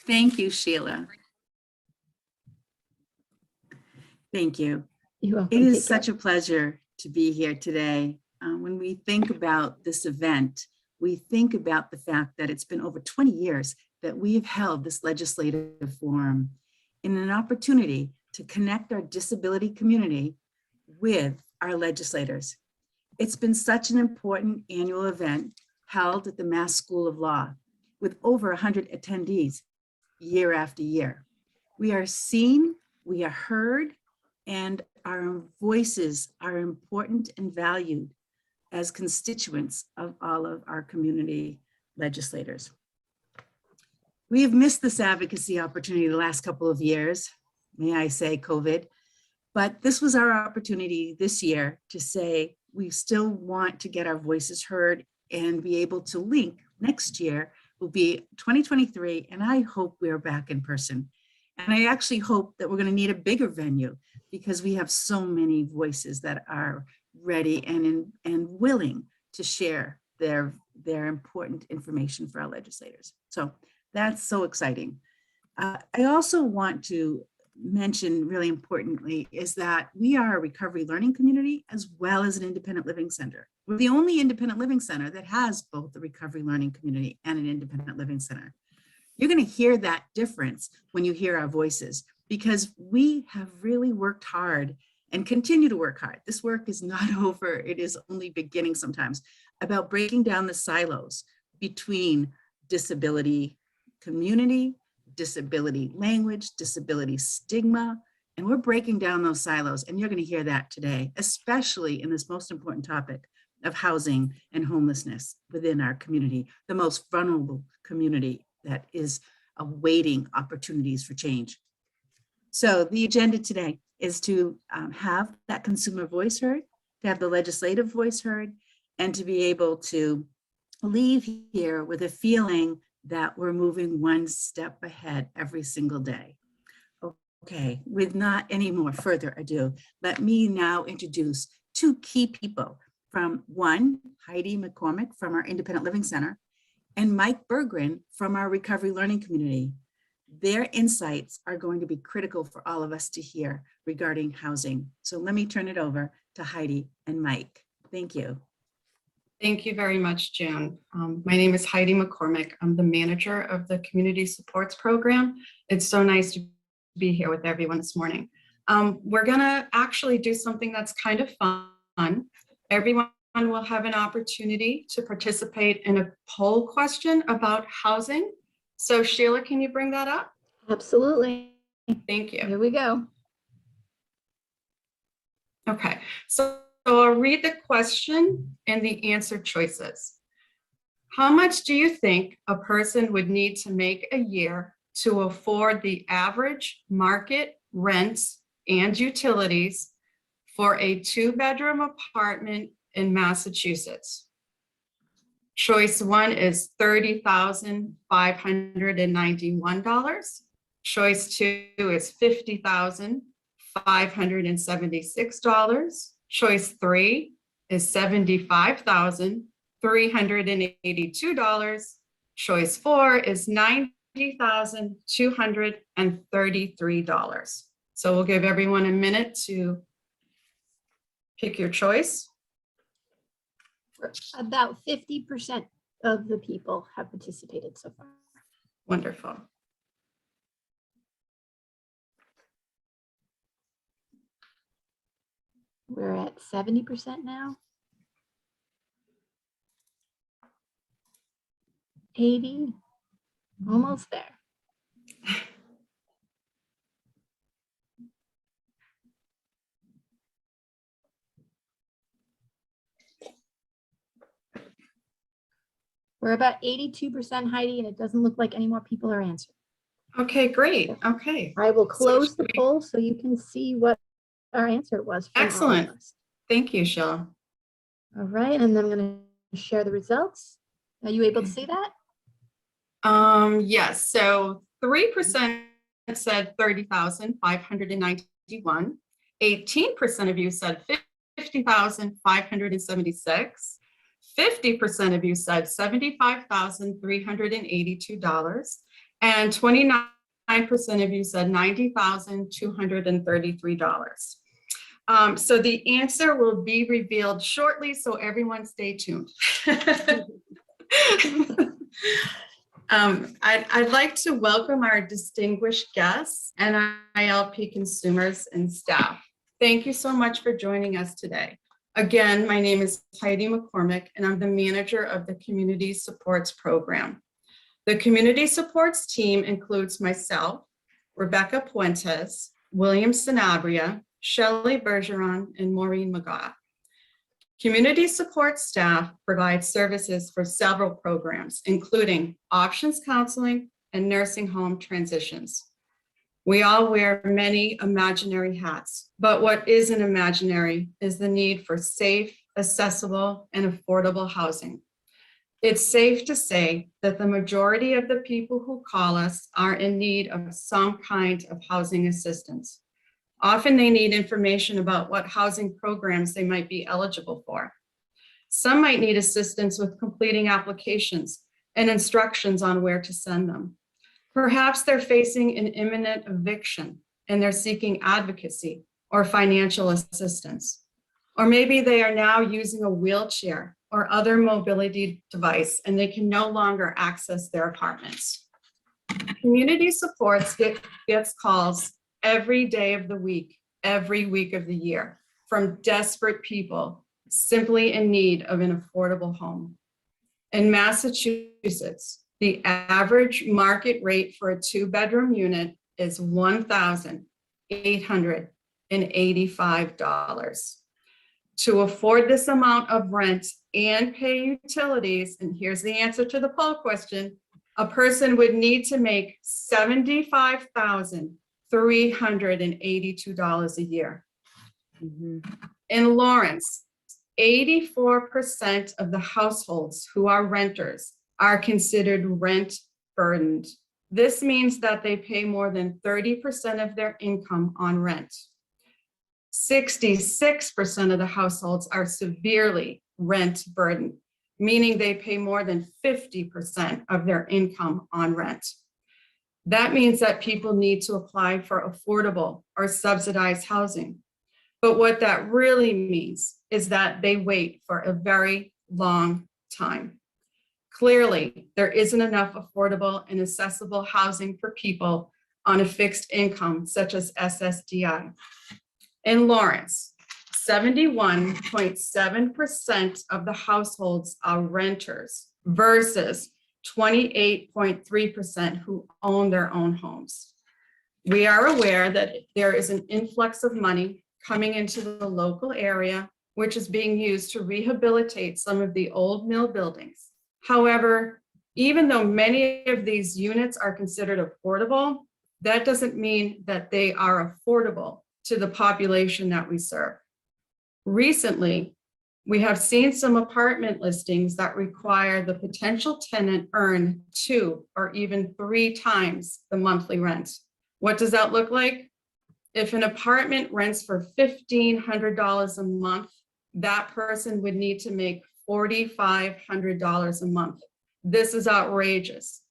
Thank you, Sheila. Thank you. You're welcome. It is Take care. such a pleasure to be here today. When we think about this event, we think about the fact that it's been over 20 years that we have held this legislative forum in an opportunity to connect our disability community with our legislators. It's been such an important annual event held at the Mass School of Law with over 100 attendees year after year. We are seen, we are heard, and our voices are important and valued as constituents of all of our community legislators. We have missed this advocacy opportunity the last couple of years, may I say COVID, but this was our opportunity this year to say we still want to get our voices heard and be able to link. Next year will be 2023, and I hope we're back in person. And I actually hope that we're going to need a bigger venue because we have so many voices that are ready and willing to share their important information for our legislators. So that's so exciting. I also want to mention really importantly is that we are a recovery learning community as well as an independent living center. We're the only independent living center that has both the recovery learning community and an independent living center. You're going to hear that difference when you hear our voices because we have really worked hard and continue to work hard. This work is not over. It is only beginning sometimes about breaking down the silos between disability community, disability language, disability stigma, and we're breaking down those silos. And you're going to hear that today, especially in this most important topic of housing and homelessness within our community, the most vulnerable community that is awaiting opportunities for change. So the agenda today is to have that consumer voice heard, to have the legislative voice heard, and to be able to leave here with a feeling that we're moving one step ahead every single day. Okay, with not any more further ado, let me now introduce two key people from one, Heidi McCormick from our Independent Living Center, and Mike Berggren from our Recovery Learning Community. Their insights are going to be critical for all of us to hear regarding housing. So let me turn it over to Heidi and Mike. Thank you. Thank you very much, June. My name is Heidi McCormick. I'm the manager of the Community Supports Program. It's so nice to be here with everyone this morning. We're gonna actually do something that's kind of fun. Everyone will have an opportunity to participate in a poll question about housing. So Sheila, can you bring that up? Absolutely. Thank you. Here we go. Okay, so I'll read the question and the answer choices. How much do you think a person would need to make a year to afford the average market rents and utilities for a 2-bedroom apartment in Massachusetts? Choice 1 is $30,591. Choice 2 is $50,576. Choice 3 is $75,382. Choice 4 is $90,233. So we'll give everyone a minute to pick your choice. About 50% of the people have participated so far. Wonderful. We're at 70% now. 80, almost there. We're about 82%, Heidi, and it doesn't look like any more people are answering. Okay, great. Okay. I will close the we- poll so you can see what our answer was. From all of Excellent. us. Thank you, Sheila. All right, and then I'm going to share the results. Are you able to see that? Yes, so 3% said 30,591. 18% of you said 50,576. 50% of you said $75,382. And 29% of you said $90,233. So the answer will be revealed shortly, so everyone stay tuned. I'd like to welcome our distinguished guests and NILP consumers and staff. Thank you so much for joining us today. Again, my name is Heidi McCormick, and I'm the manager of the Community Supports Program. The Community Supports team includes myself, Rebecca Puentes, William Sanabria, Shelley Bergeron, and Maureen McGaugh. Community support staff provides services for several programs, including options counseling and nursing home transitions. We all wear many imaginary hats, but what isn't imaginary is the need for safe, accessible, and affordable housing. It's safe to say that the majority of the people who call us are in need of some kind of housing assistance. Often they need information about what housing programs they might be eligible for. Some might need assistance with completing applications and instructions on where to send them. Perhaps they're facing an imminent eviction and they're seeking advocacy or financial assistance. Or maybe they are now using a wheelchair or other mobility device and they can no longer access their apartments. Community supports gets calls every day of the week, every week of the year, from desperate people simply in need of an affordable home. In Massachusetts, the average market rate for a 2-bedroom unit is $1,885. To afford this amount of rent and pay utilities, and here's the answer to the poll question, a person would need to make $75,382 a year. In Lawrence, 84% of the households who are renters are considered rent burdened. This means that they pay more than 30% of their income on rent. 66% of the households are severely rent burdened, meaning they pay more than 50% of their income on rent. That means that people need to apply for affordable or subsidized housing. But what that really means is that they wait for a very long time. Clearly, there isn't enough affordable and accessible housing for people on a fixed income such as SSDI. In Lawrence, 71.7% of the households are renters versus 28.3% who own their own homes. We are aware that there is an influx of money coming into the local area, which is being used to rehabilitate some of the old mill buildings. However, even though many of these units are considered affordable, that doesn't mean that they are affordable to the population that we serve. Recently, we have seen some apartment listings that require the potential tenant earn 2 or even 3 times the monthly rent. What does that look like? If an apartment rents for $1,500 a month, that person would need to make $4,500 a month. This is outrageous,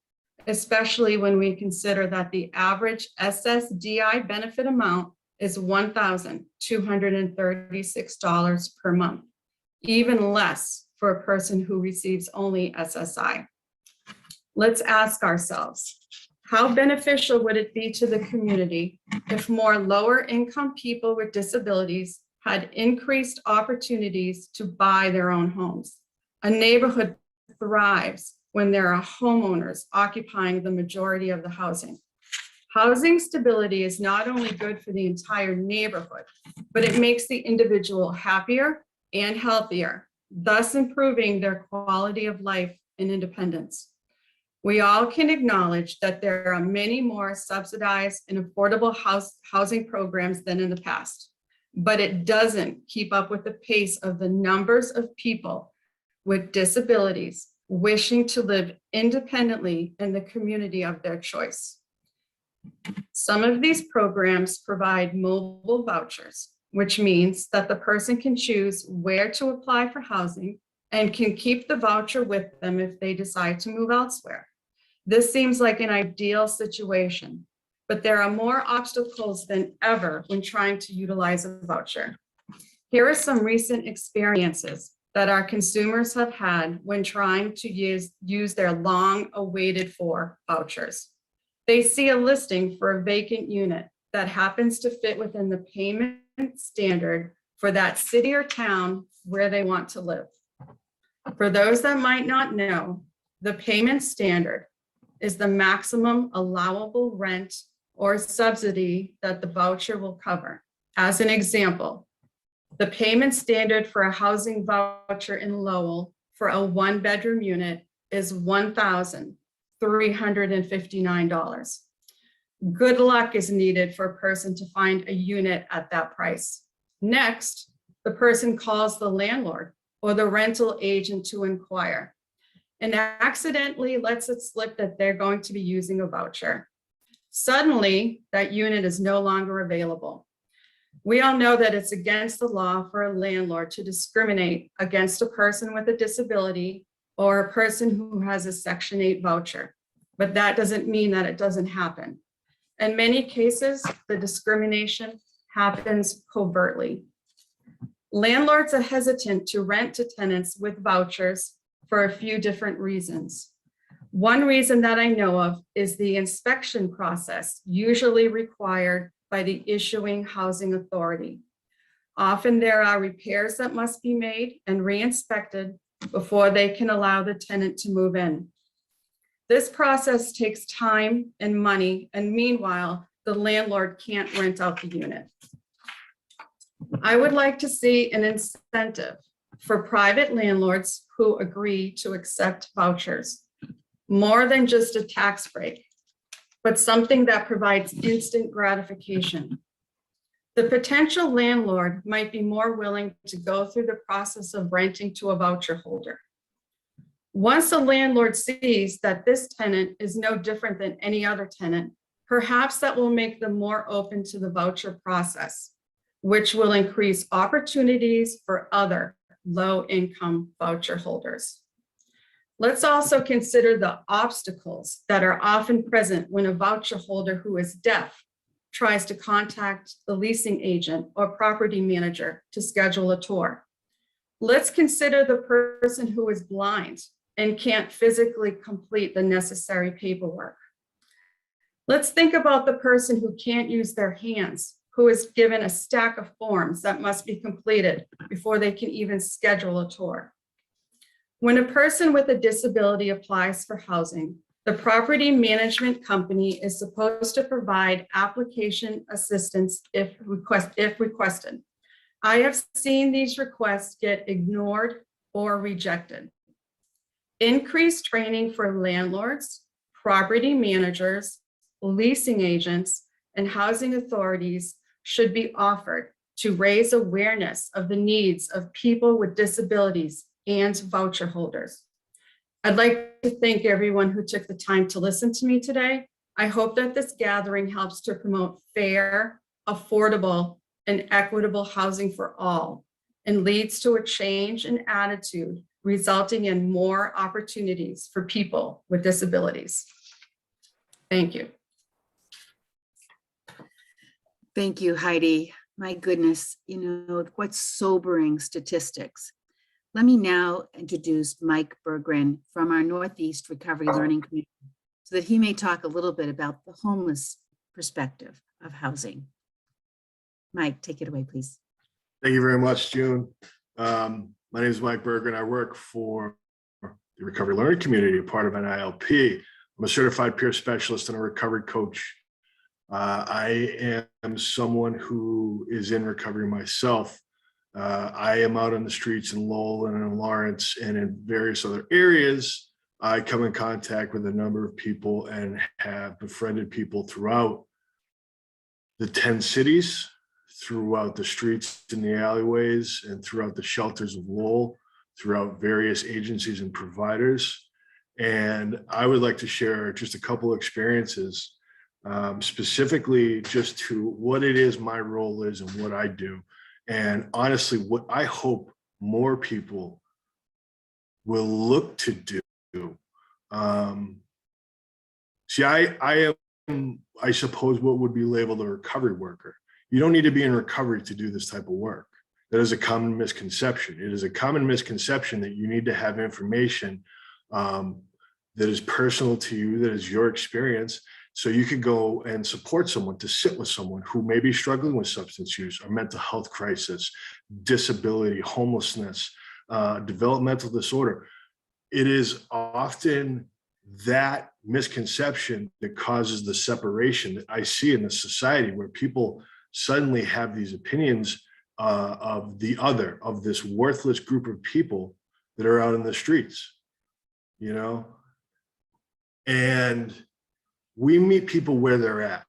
especially when we consider that the average SSDI benefit amount is $1,236 per month, even less for a person who receives only SSI. Let's ask ourselves, how beneficial would it be to the community if more lower income people with disabilities had increased opportunities to buy their own homes? A neighborhood thrives when there are homeowners occupying the majority of the housing. Housing stability is not only good for the entire neighborhood, but it makes the individual happier and healthier, thus improving their quality of life and independence. We all can acknowledge that there are many more subsidized and affordable housing programs than in the past, but it doesn't keep up with the pace of the numbers of people with disabilities wishing to live independently in the community of their choice. Some of these programs provide mobile vouchers, which means that the person can choose where to apply for housing and can keep the voucher with them if they decide to move elsewhere. This seems like an ideal situation, but there are more obstacles than ever when trying to utilize a voucher. Here are some recent experiences that our consumers have had when trying to use their long awaited for vouchers. They see a listing for a vacant unit that happens to fit within the payment standard for that city or town where they want to live. For those that might not know, the payment standard is the maximum allowable rent or subsidy that the voucher will cover. As an example, the payment standard for a housing voucher in Lowell for a 1-bedroom unit is $1,359. Good luck is needed for a person to find a unit at that price. Next, the person calls the landlord or the rental agent to inquire and accidentally lets it slip that they're going to be using a voucher. Suddenly, that unit is no longer available. We all know that it's against the law for a landlord to discriminate against a person with a disability or a person who has a Section 8 voucher, but that doesn't mean that it doesn't happen. In many cases, the discrimination happens covertly. Landlords are hesitant to rent to tenants with vouchers for a few different reasons. One reason that I know of is the inspection process usually required by the issuing housing authority. Often there are repairs that must be made and re-inspected before they can allow the tenant to move in. This process takes time and money, and meanwhile, the landlord can't rent out the unit. I would like to see an incentive for private landlords who agree to accept vouchers, more than just a tax break, but something that provides instant gratification. The potential landlord might be more willing to go through the process of renting to a voucher holder. Once a landlord sees that this tenant is no different than any other tenant, perhaps that will make them more open to the voucher process, which will increase opportunities for other low-income voucher holders. Let's also consider the obstacles that are often present when a voucher holder who is deaf tries to contact the leasing agent or property manager to schedule a tour. Let's consider the person who is blind and can't physically complete the necessary paperwork. Let's think about the person who can't use their hands, who is given a stack of forms that must be completed before they can even schedule a tour. When a person with a disability applies for housing, the property management company is supposed to provide application assistance if requested. I have seen these requests get ignored or rejected. Increased training for landlords, property managers, leasing agents, and housing authorities should be offered to raise awareness of the needs of people with disabilities and voucher holders. I'd like to thank everyone who took the time to listen to me today. I hope that this gathering helps to promote fair, affordable, and equitable housing for all and leads to a change in attitude, resulting in more opportunities for people with disabilities. Thank you. Thank you, Heidi. My goodness, what sobering statistics. Let me now introduce Mike Berggren from our Northeast Recovery Learning Community so that he may talk a little bit about the homeless perspective of housing. Mike, take it away, please. Thank you very much, June. My name is Mike Berggren. I work for the Recovery Learning Community, a part of NILP. I'm a certified peer specialist and a recovery coach. I am someone who is in recovery myself. I am out on the streets in Lowell and in Lawrence and in various other areas. I come in contact with a number of people and have befriended people throughout the 10 cities, throughout the streets and the alleyways, and throughout the shelters of Lowell, throughout various agencies and providers. And I would like to share just a couple of experiences, specifically just to what it is my role is and what I do. And honestly, what I hope more people will look to do See, I am, I suppose, what would be labeled a recovery worker. You don't need to be in recovery to do this type of work. That is a common misconception. It is a common misconception that you need to have information that is personal to you, that is your experience, so you could go and support someone, to sit with someone who may be struggling with substance use or mental health crisis, disability, homelessness, developmental disorder. It is often that misconception that causes the separation that I see in the society, where people suddenly have these opinions of the other, of this worthless group of people that are out in the streets, you know? And we meet people where they're at.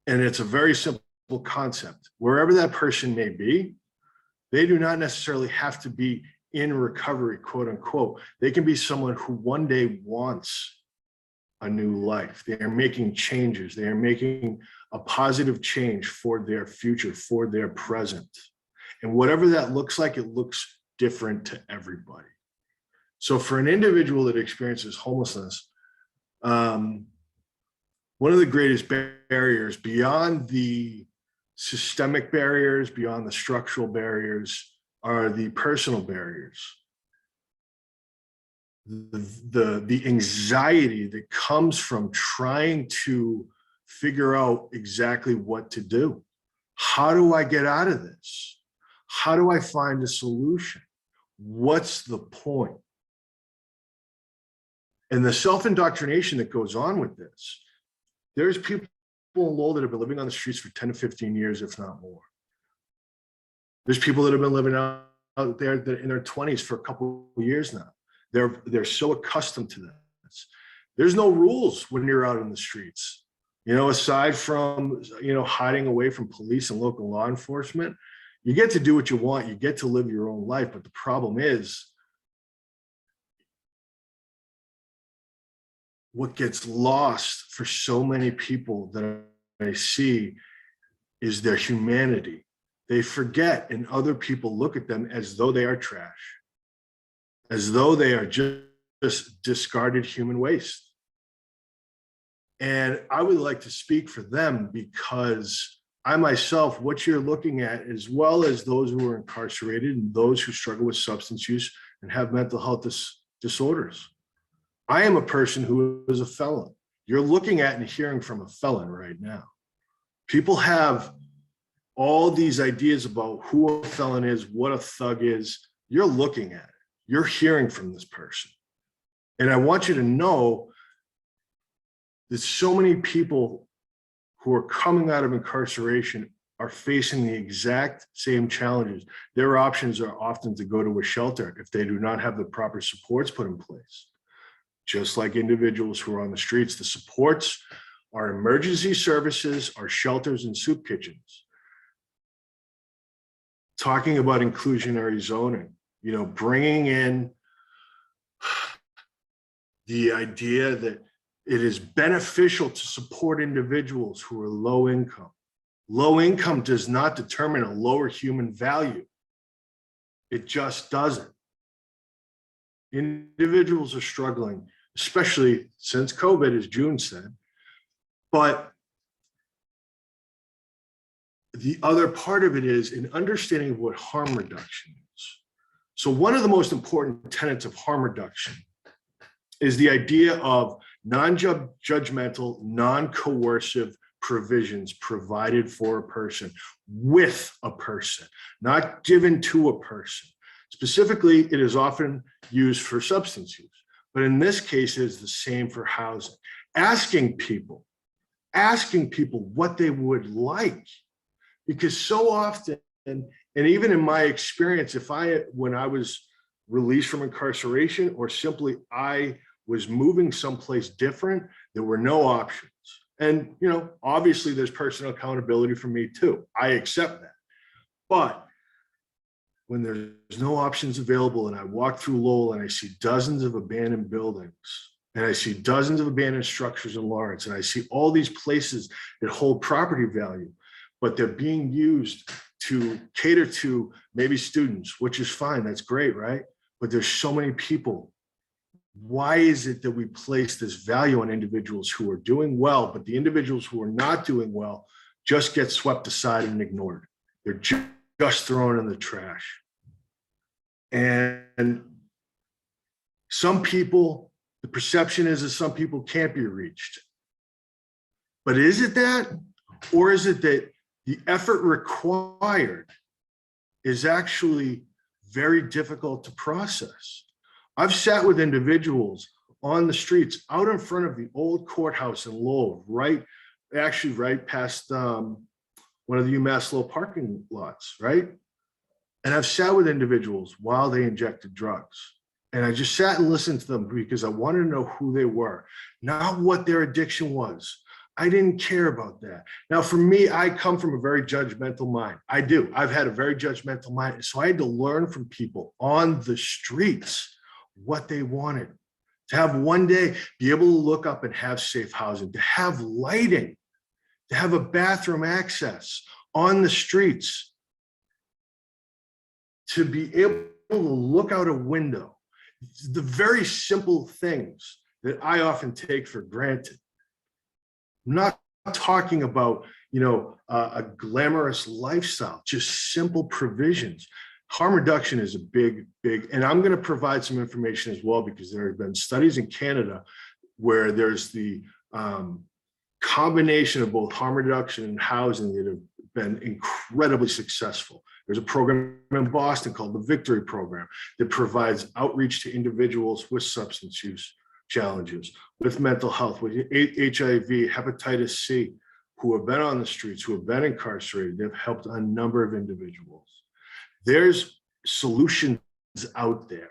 And it's a very simple concept. Wherever that person may be, they do not necessarily have to be in recovery, quote unquote. They can be someone who one day wants a new life. They are making changes. They are making a positive change for their future, for their present. And whatever that looks like, it looks different to everybody. So for an individual that experiences homelessness, one of the greatest barriers, beyond the systemic barriers, beyond the structural barriers, are the personal barriers. The anxiety that comes from trying to figure out exactly what to do. How do I get out of this? How do I find a solution? What's the point? And the self-indoctrination that goes on with this. There's people in Lowell that have been living on the streets for 10 to 15 years, if not more. There's people that have been living out there in their 20s for a couple of years now. They're so accustomed to this. There's no rules when you're out in the streets. You know, aside from, you know, hiding away from police and local law enforcement, you get to do what you want. You get to live your own life. But the problem is, what gets lost for so many people that I see is their humanity. They forget, and other people look at them as though they are trash, as though they are just discarded human waste. And I would like to speak for them, because I myself, what you're looking at, as well as those who are incarcerated and those who struggle with substance use and have mental health disorders. I am a person who is a felon. You're looking at and hearing from a felon right now. People have all these ideas about who a felon is, what a thug is. You're looking at it. You're hearing from this person. And I want you to know that so many people who are coming out of incarceration are facing the exact same challenges. Their options are often to go to a shelter if they do not have the proper supports put in place. Just like individuals who are on the streets, the supports are emergency services, are shelters and soup kitchens. Talking about inclusionary zoning, you know, bringing in the idea that it is beneficial to support individuals who are low income. Low income does not determine a lower human value. It just doesn't. Individuals are struggling, especially since COVID, as June said. But the other part of it is an understanding of what harm reduction is. So one of the most important tenets of harm reduction is the idea of non-judgmental, non-coercive provisions provided for a person, with a person, not given to a person. Specifically, it is often used for substance use, but in this case, it is the same for housing. Asking people what they would like, because so often, and even in my experience, when I was released from incarceration, or simply I was moving someplace different, there were no options. And, you know, obviously there's personal accountability for me too. I accept that. But when there's no options available, and I walk through Lowell and I see dozens of abandoned buildings, and I see dozens of abandoned structures in Lawrence, and I see all these places that hold property value, but they're being used to cater to maybe students, which is fine, that's great, right? But there's so many people why is it that we place this value on individuals who are doing well, but the individuals who are not doing well just get swept aside and ignored? They're just thrown in the trash. And some people, the perception is that some people can't be reached. But is it that? Or is it that the effort required is actually very difficult to process? I've sat with individuals on the streets out in front of the old courthouse in Lowell, right past one of the UMass Lowell parking lots, right? And I've sat with individuals while they injected drugs. And I just sat and listened to them because I wanted to know who they were, not what their addiction was. I didn't care about that. Now, for me, I come from a very judgmental mind. I do. I've had a very judgmental mind. So I had to learn from people on the streets what they wanted. To have one day be able to look up and have safe housing, to have lighting, to have a bathroom access on the streets, to be able to look out a window. The very simple things that I often take for granted. I'm not talking about, a glamorous lifestyle, just simple provisions. Harm reduction is a big, and I'm going to provide some information as well, because there have been studies in Canada where there's the combination of both harm reduction and housing that have been incredibly successful. There's a program in Boston called the Victory Program that provides outreach to individuals with substance use challenges, with mental health, with HIV, hepatitis C, who have been on the streets, who have been incarcerated. They've helped a number of individuals. There's solutions out there.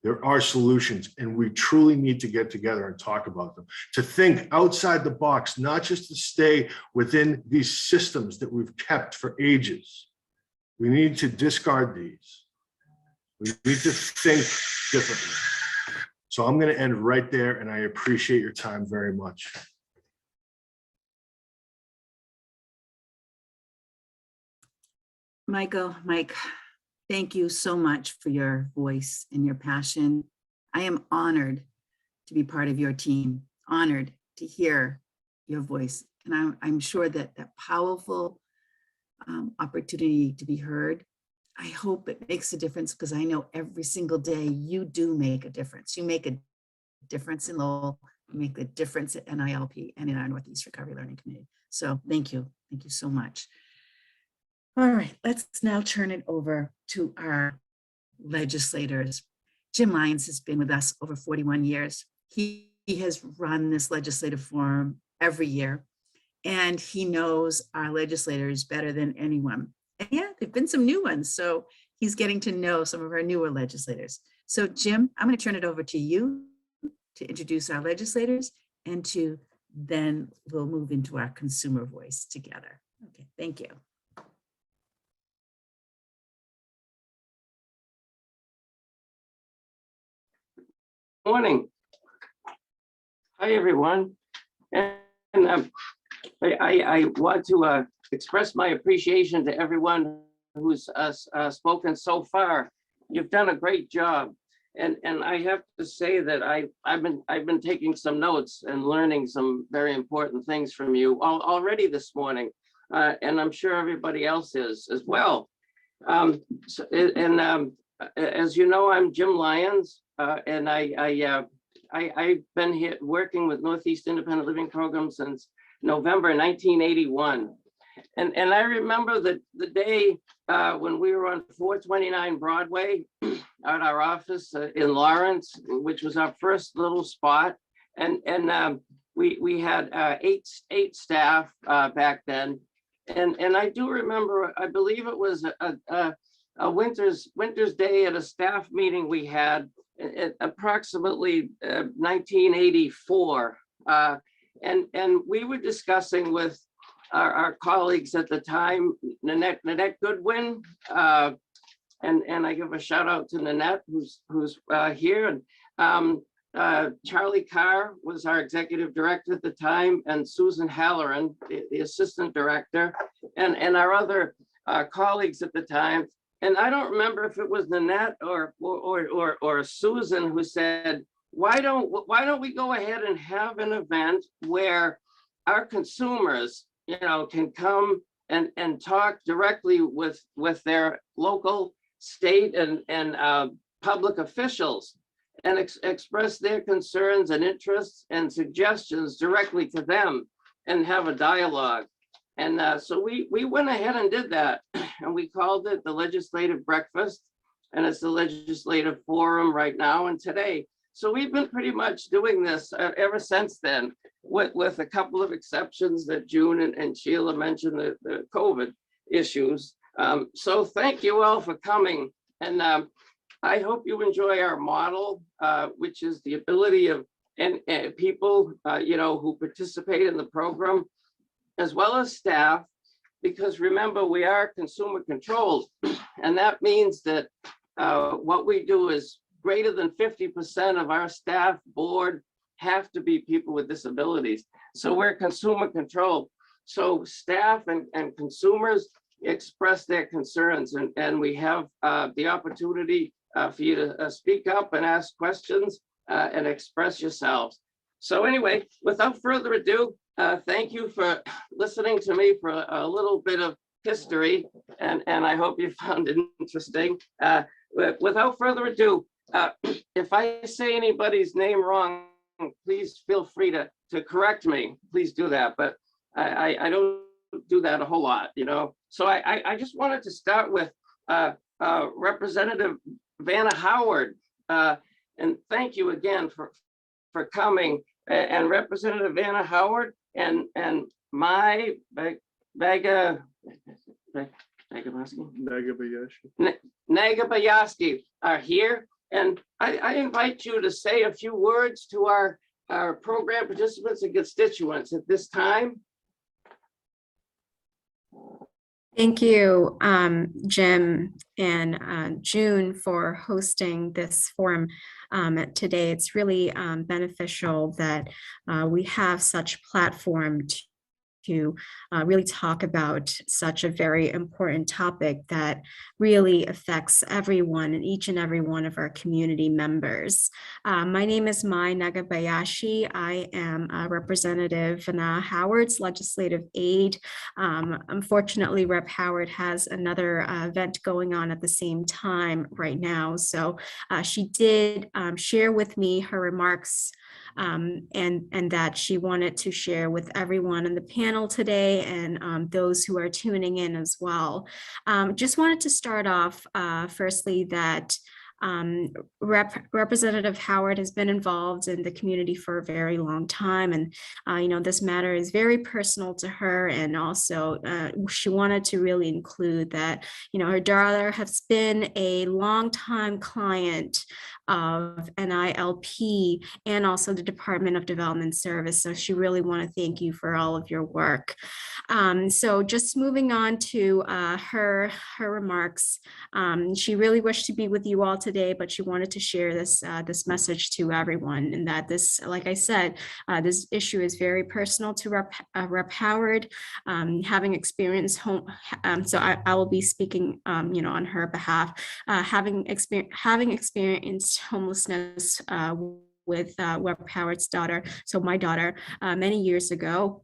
There are solutions, and we truly need to get together and talk about them, to think outside the box, not just to stay within these systems that we've kept for ages. We need to discard these. We need to think differently. So I'm going to end right there, and I appreciate your time very much. Mike, thank you so much for your voice and your passion. I am honored to be part of your team, honored to hear your voice. And I'm sure that that powerful opportunity to be heard, I hope it makes a difference, because I know every single day you do make a difference. You make a difference in Lowell, you make a difference at NILP and in our Northeast Recovery Learning Community. So thank you so much. All right, let's now turn it over to our legislators. Jim Lyons has been with us over 41 years. He has run this legislative forum every year, and he knows our legislators better than anyone. And yeah, there've been some new ones, so he's getting to know some of our newer legislators. So Jim, I'm going to turn it over to you to introduce our legislators, and then we'll move into our consumer voice together. Okay, thank you. Morning. Hi, everyone. And I want to express my appreciation to everyone who's spoken so far. You've done a great job. And I have to say that I've been taking some notes and learning some very important things from you already this morning. And I'm sure everybody else is as well. As you know, I'm Jim Lyons, and I've been here working with Northeast Independent Living Program since November 1981. And I remember the day when we were on 429 Broadway at our office in Lawrence, which was our first little spot. And we had eight staff back then. And I do remember, I believe it was a winter's day at a staff meeting we had at approximately 1984. And we were discussing with our colleagues at the time, Nanette Goodwin, and I give a shout out to Nanette, who's here. And Charlie Carr was our executive director at the time, and Susan Halloran, the assistant director, and our other colleagues at the time. And I don't remember if it was Nanette or Susan who said, why don't we go ahead and have an event where our consumers, can come and talk directly with their local, state, and public officials, and express their concerns and interests and suggestions directly to them, and have a dialogue. And so we went ahead and did that, and we called it the Legislative Breakfast, and it's the Legislative Forum right now and today. So we've been pretty much doing this ever since then, with a couple of exceptions that June and Sheila mentioned, the COVID issues. So thank you all for coming. And I hope you enjoy our model, which is the ability of people, who participate in the program, as well as staff, because remember, we are consumer controlled. And that means that what we do is greater than 50% of our staff board have to be people with disabilities. So we're consumer controlled. So staff and consumers express their concerns, and we have the opportunity for you to speak up and ask questions and express yourselves. So anyway, without further ado, thank you for listening to me for a little bit of history, and I hope you found it interesting. Without further ado, if I say anybody's name wrong, please feel free to correct me. Please do that, but I don't do that a whole lot, So I just wanted to start with Representative Vanna Howard, and thank you again for coming. And Representative Vanna Howard and my Nagabayaski are here, and I invite you to say a few words to our program participants and constituents at this time. Thank you, Jim and June, for hosting this forum today. It's really beneficial that we have such platform to really talk about such a very important topic that really affects everyone and each and every one of our community members. My name is Mai Nagabayashi. I am Representative Vanna Howard's legislative aide. Unfortunately, Rep. Howard has another event going on at the same time right now. So she did share with me her remarks and that she wanted to share with everyone in the panel today and those who are tuning in as well. Just wanted to start off firstly that Representative Howard has been involved in the community for a very long time, and this matter is very personal to her, and also she wanted to really include that her daughter has been a longtime client of NILP and also the Department of Development Service. So she really want to thank you for all of your work. So just moving on to her remarks. She really wished to be with you all today, but she wanted to share this message to everyone, and that this, like I said, this issue is very personal to Rep. Howard, having experienced so I will be speaking on her behalf, having experienced homelessness with Rep. Howard's daughter, so my daughter, many years ago.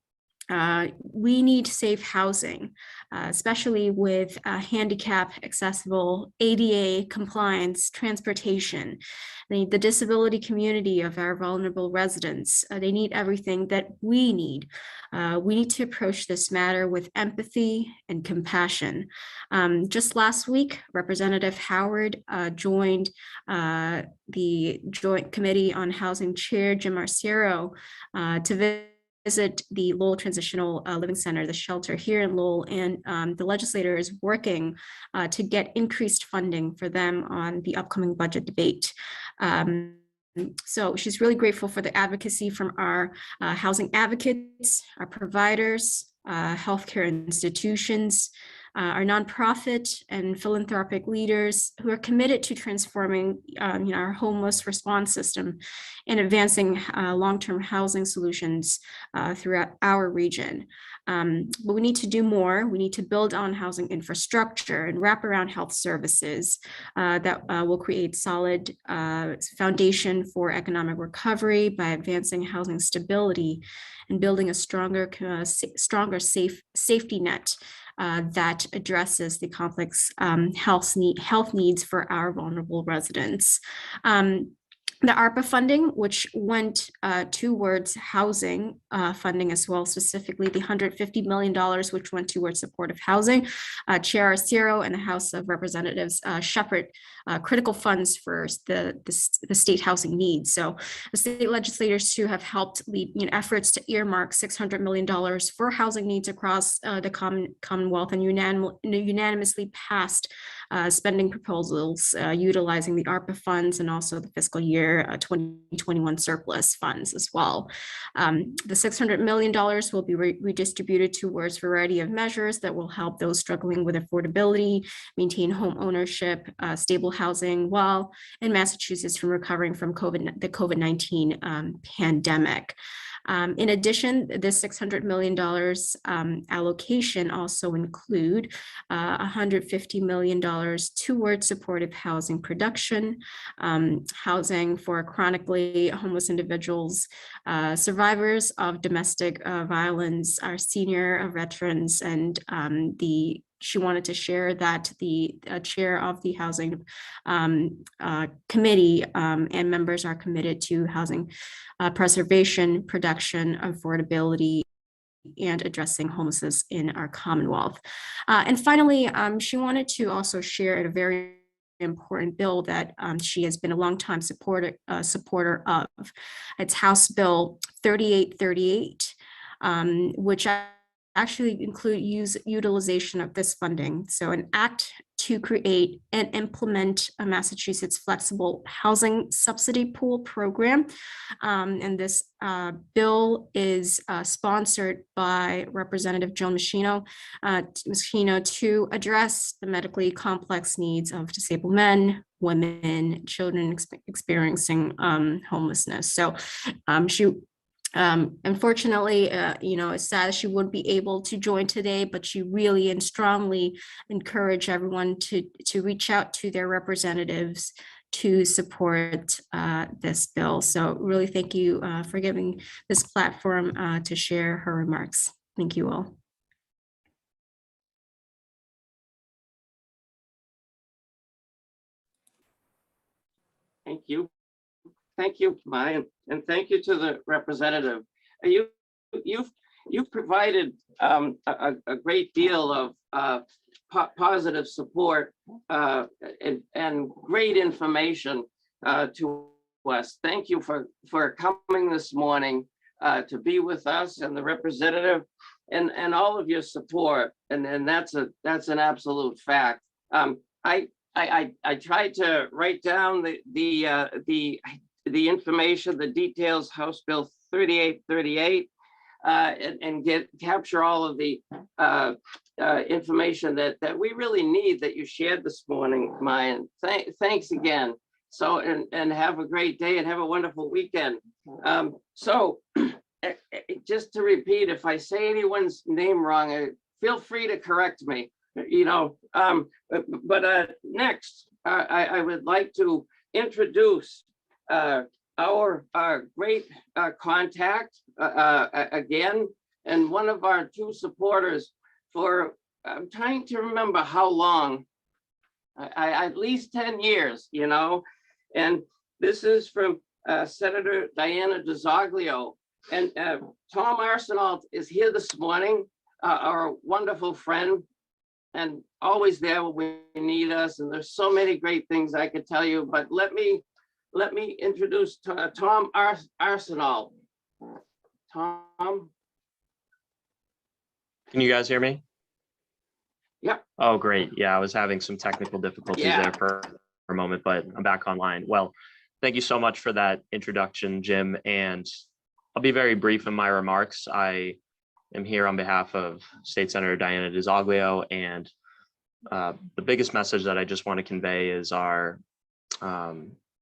We need safe housing, especially with handicap accessible, ADA compliance, transportation. The disability community of our vulnerable residents, they need everything that we need. We need to approach this matter with empathy and compassion. Just last week, Representative Howard joined the Joint Committee on Housing Chair Jim Arcero to visit the Lowell Transitional Living Center, the shelter here in Lowell, and the legislator is working to get increased funding for them on the upcoming budget debate. So she's really grateful for the advocacy from our housing advocates, our providers, healthcare institutions, are nonprofit and philanthropic leaders who are committed to transforming our homeless response system and advancing long-term housing solutions throughout our region. But we need to do more. We need to build on housing infrastructure and wraparound health services that will create solid foundation for economic recovery by advancing housing stability and building a stronger safety net that addresses the complex health needs for our vulnerable residents. The ARPA funding, which went towards housing funding as well, specifically the $150 million, which went towards supportive housing. Chair Arcero and the House of Representatives shepherd critical funds for the state housing needs. So the state legislators too have helped lead efforts to earmark $600 million for housing needs across the Commonwealth and unanimously passed spending proposals utilizing the ARPA funds and also the fiscal year 2021 surplus funds as well. The $600 million will be redistributed towards a variety of measures that will help those struggling with affordability, maintain home ownership, stable housing, while in Massachusetts from recovering from the COVID-19 pandemic. In addition, this $600 million allocation also include $150 million towards supportive housing production, housing for chronically homeless individuals, survivors of domestic violence, our senior veterans, and she wanted to share that the chair of the housing committee and members are committed to housing preservation, production, affordability, and addressing homelessness in our Commonwealth. And finally, she wanted to also share a very important bill that she has been a longtime supporter of. It's House Bill 3838, which actually include utilization of this funding. So an act to create and implement a Massachusetts flexible housing subsidy pool program. And this bill is sponsored by Representative Joan Machino to address the medically complex needs of disabled men, women, children experiencing homelessness. So she unfortunately, it's sad she wouldn't be able to join today, but she really and strongly encourage everyone to reach out to their representatives to support this bill. So really thank you for giving this platform to share her remarks. Thank you all. Thank you. Thank you, Maya, and thank you to the representative. You've provided a great deal of positive support and great information to us. Thank you for coming this morning to be with us and the representative and all of your support. And that's an absolute fact. I tried to write down the information, the details, House Bill 3838, and capture all of the information that we really need that you shared this morning, Maya. Thanks again. So, and have a great day and have a wonderful weekend. So just to repeat, if I say anyone's name wrong, feel free to correct me, but next, I would like to introduce our great contact again, and one of our two supporters for, I'm trying to remember how long, at least 10 years, and this is from Senator Diana DiZoglio, and Tom Arsenault is here this morning, our wonderful friend, and always there when we need us, and there's so many great things I could tell you, but let me introduce Tom Arsenault. Tom? Can you guys hear me? Yep. Oh, great. Yeah, I was having some technical difficulties there for a moment, but I'm back online. Well, thank you so much for that introduction, Jim. And I'll be very brief in my remarks. I am here on behalf of State Senator Diana DiZoglio and the biggest message that I just want to convey is our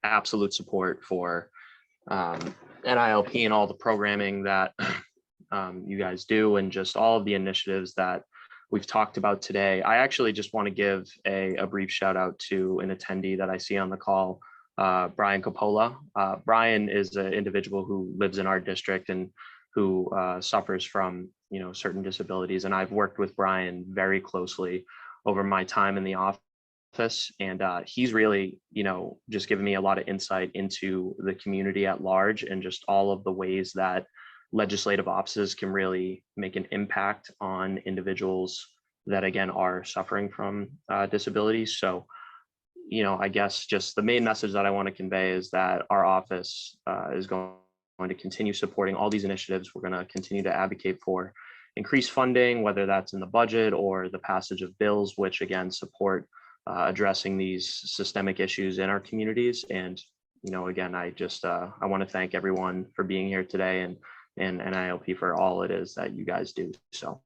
absolute support for NILP and all the programming that you guys do, and just all of the initiatives that we've talked about today. I actually just want to give a brief shout out to an attendee that I see on the call, Brian Coppola. Brian is an individual who lives in our district and who suffers from certain disabilities, and I've worked with Brian very closely over my time in the office, and he's really just given me a lot of insight into the community at large and just all of the ways that legislative offices can really make an impact on individuals that again are suffering from disabilities. So I guess just the main message that I want to convey is that our office is going to continue supporting all these initiatives. We're going to continue to advocate for increased funding, whether that's in the budget or the passage of bills, which again support addressing these systemic issues in our communities. And again, I want to thank everyone for being here today and NILP for all it is that you guys do. So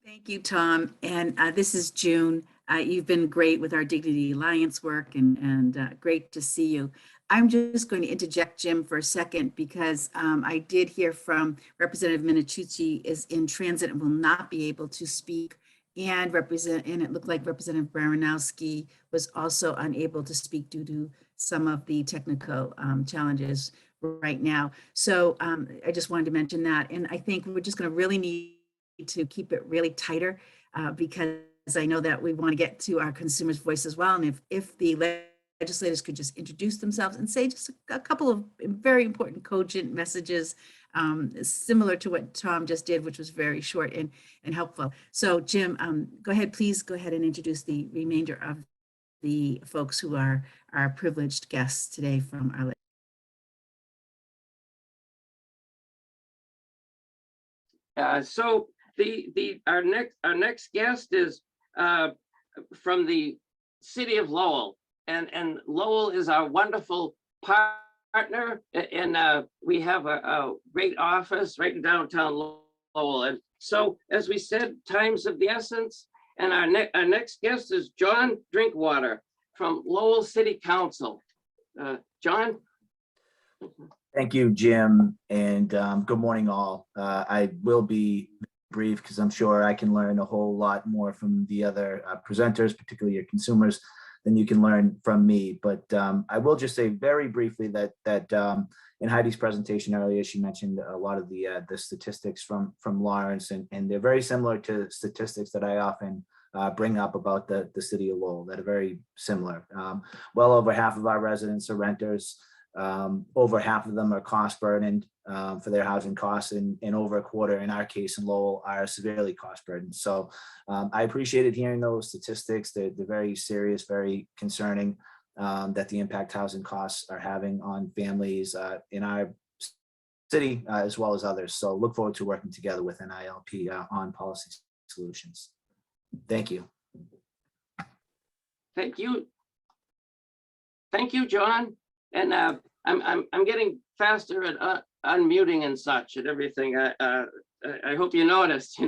Thank you, Tom. And this is June. You've been great with our Dignity Alliance work, and great to see you. I'm just going to interject Jim for a second, because I did hear from Representative Minicucci is in transit and will not be able to speak, and it looked like Representative Baranowski was also unable to speak due to some of the technical challenges right now. So I just wanted to mention that. And I think we're just going to really need to keep it really tighter, because I know that we want to get to our consumers' voice as well. And if the legislators could just introduce themselves and say just a couple of very important cogent messages, similar to what Tom just did, which was very short and helpful. So Jim, please go ahead and introduce the remainder of the folks who are our privileged guests today from our So our next guest is from the city of Lowell, and Lowell is our wonderful partner, and we have a great office right in downtown Lowell. And so, as we said, time's of the essence, and our next guest is John Drinkwater from Lowell City Council. John. Thank you, Jim, and good morning, all. I will be brief because I'm sure I can learn a whole lot more from the other presenters, particularly your consumers, than you can learn from me. But I will just say very briefly that in Heidi's presentation earlier, she mentioned a lot of the statistics from Lawrence, and they're very similar to statistics that I often bring up about the city of Lowell, that are very similar. Well over half of our residents are renters. Over half of them are cost burdened for their housing costs, and over a quarter in our case in Lowell are severely cost burdened. So I appreciated hearing those statistics. They're very serious, very concerning, that the impact housing costs are having on families in our city as well as others. So look forward to working together with NILP on policy solutions. Thank you. Thank you. Thank you, John. And I'm getting faster at unmuting and such and everything. I hope you noticed,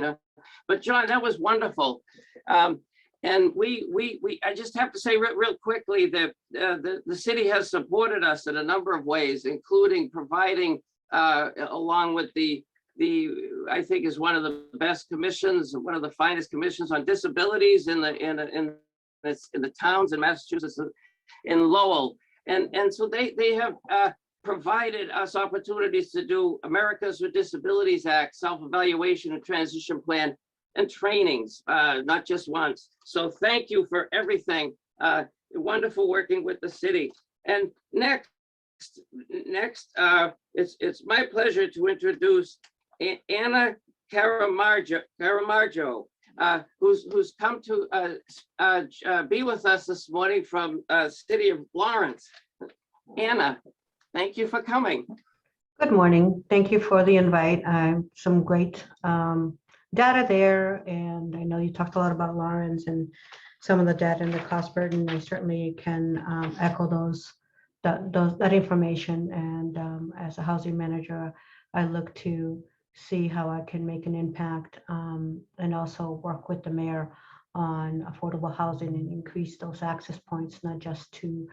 But John, that was wonderful. And I just have to say real quickly that the city has supported us in a number of ways, including providing, along with the I think is one of the best commissions, one of the finest commissions on disabilities in the towns in Massachusetts, in Lowell. And so they have provided us opportunities to do Americans with Disabilities Act, self-evaluation and transition plan, and trainings, not just once. So thank you for everything. Wonderful working with the city. And next, it's my pleasure to introduce Anna Caramarjo, who's come to be with us this morning from city of Lawrence. Anna, thank you for coming. Good morning. Thank you for the invite. Some great data there, and I know you talked a lot about Lawrence and some of the data and the cost burden. I certainly can echo that information. And as a housing manager, I look to see how I can make an impact and also work with the mayor on affordable housing and increase those access points, not just to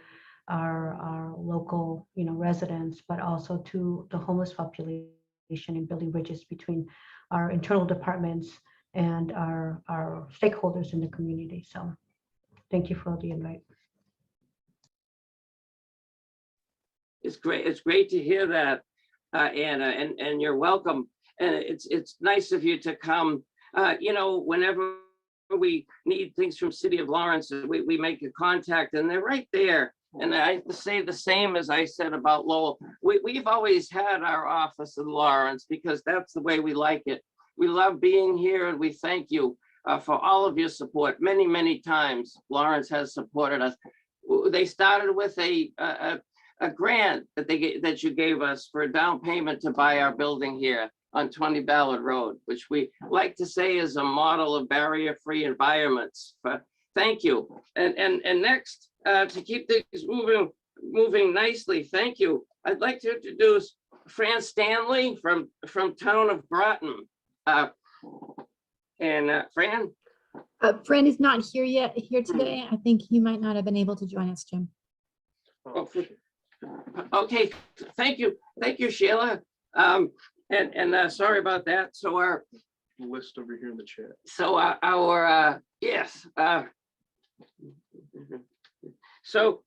our local, residents, but also to the homeless population and building bridges between our internal departments and our stakeholders in the community. So thank you for the invite. It's great. It's great to hear that, Anna, and you're welcome. And it's nice of you to come. Whenever we need things from City of Lawrence, we make a contact, and they're right there. And I have to say the same as I said about Lowell. We've always had our office in Lawrence because that's the way we like it. We love being here, and we thank you for all of your support. Many, many times Lawrence has supported us. They started with a grant that you gave us for a down payment to buy our building here on 20 Ballard Road, which we like to say is a model of barrier-free environments. But thank you. And next, to keep things moving nicely, thank you. I'd like to introduce Fran Stanley from town of Groton. Fran? Fran is not here today. I think he might not have been able to join us, Jim. Okay, thank you, Sheila. Sorry about that. So our List over here in the chat. so our yes. So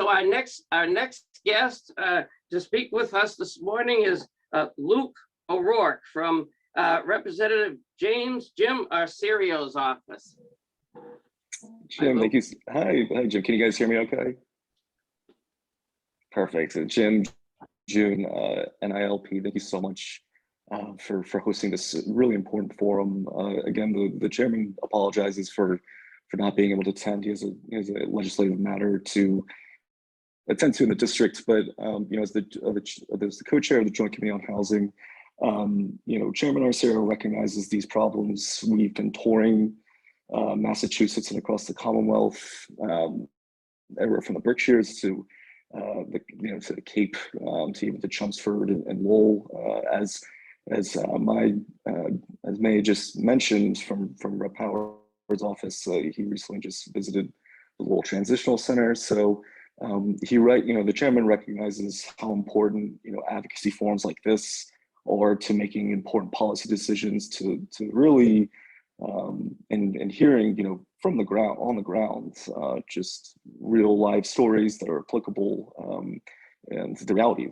our next guest to speak with us this morning is Luke O'Rourke from Representative Jim Arcerio's office. Jim, thank you. Hi, Jim. Can you guys hear me okay? Perfect. So June, NILP, thank you so much for hosting this really important forum. Again, the chairman apologizes for not being able to attend. He has a legislative matter to attend to in the district, but as the co-chair of the Joint Committee on Housing, Chairman Arcero recognizes these problems. We've been touring Massachusetts and across the Commonwealth, everywhere from the Berkshires to the Cape, to even to Chelmsford and Lowell, as May just mentioned from Rep. Howard's office. He recently just visited the Lowell Transitional Center. So the chairman recognizes how important advocacy forums like this are to making important policy decisions, to really and hearing from the ground, on the ground, just real life stories that are applicable and the reality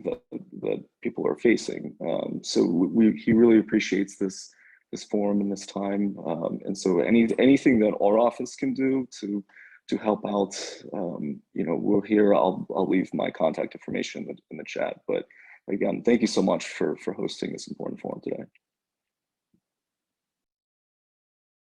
that people are facing. So he really appreciates this forum and this time, and so anything that our office can do to help out, we're here. I'll leave my contact information in the chat. But again, thank you so much for hosting this important forum today.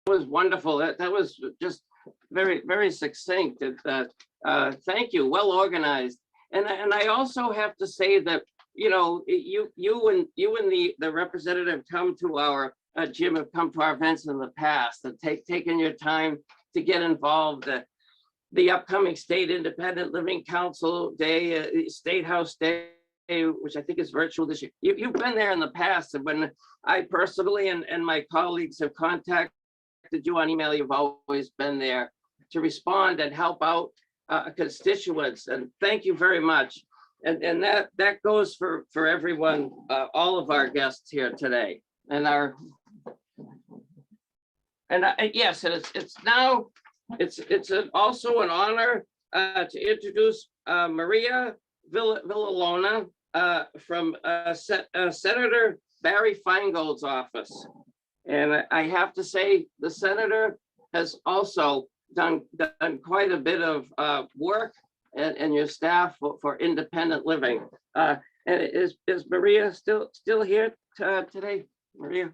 Was wonderful. That was just very, very succinct. Thank you. Well organized. And I also have to say that you and the representative come to our Jim have come to our events in the past and taken your time to get involved. The upcoming State Independent Living Council Day, State House Day, which I think is virtual this year. You've been there in the past, and when I personally and my colleagues have contacted you on email, you've always been there to respond and help out constituents, and thank you very much. And that goes for everyone, all of our guests here today. Yes, and it's also an honor to introduce Maria Villalona from Senator Barry Feingold's office. And I have to say, the senator has also done quite a bit of work, and your staff for independent living. And is Maria still here today? Maria?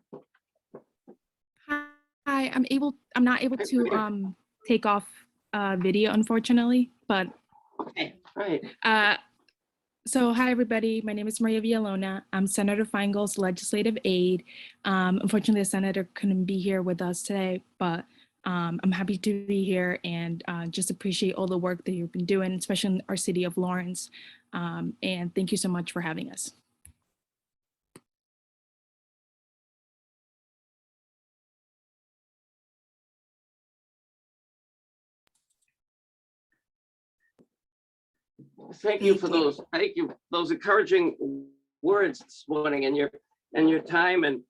Hi, I'm not able to take off video, unfortunately, but okay, right. So hi, everybody. My name is Maria Villalona. I'm Senator Feingold's legislative aide. Unfortunately, the senator couldn't be here with us today, but I'm happy to be here and just appreciate all the work that you've been doing, especially in our city of Lawrence. And thank you so much for having us. Thank you for Thank you. those. Thank you. Those encouraging words this morning and your time. And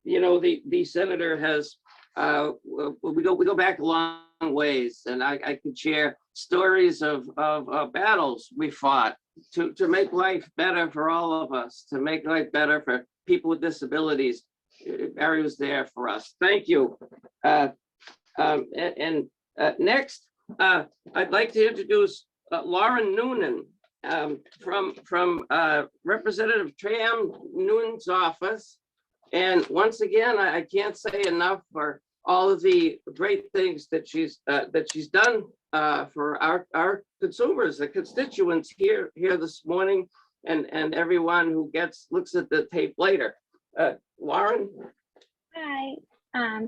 you know, the senator has we go back a long ways, and I could share stories of battles we fought to make life better for all of us, to make life better for people with disabilities. Barry was there for us. Thank you. Next, I'd like to introduce Lauren Noonan from Representative Tram Noonan's office. And once again, I can't say enough for all of the great things that she's done for our consumers, the constituents here this morning, and everyone who looks at the tape later. Lauren. Hi.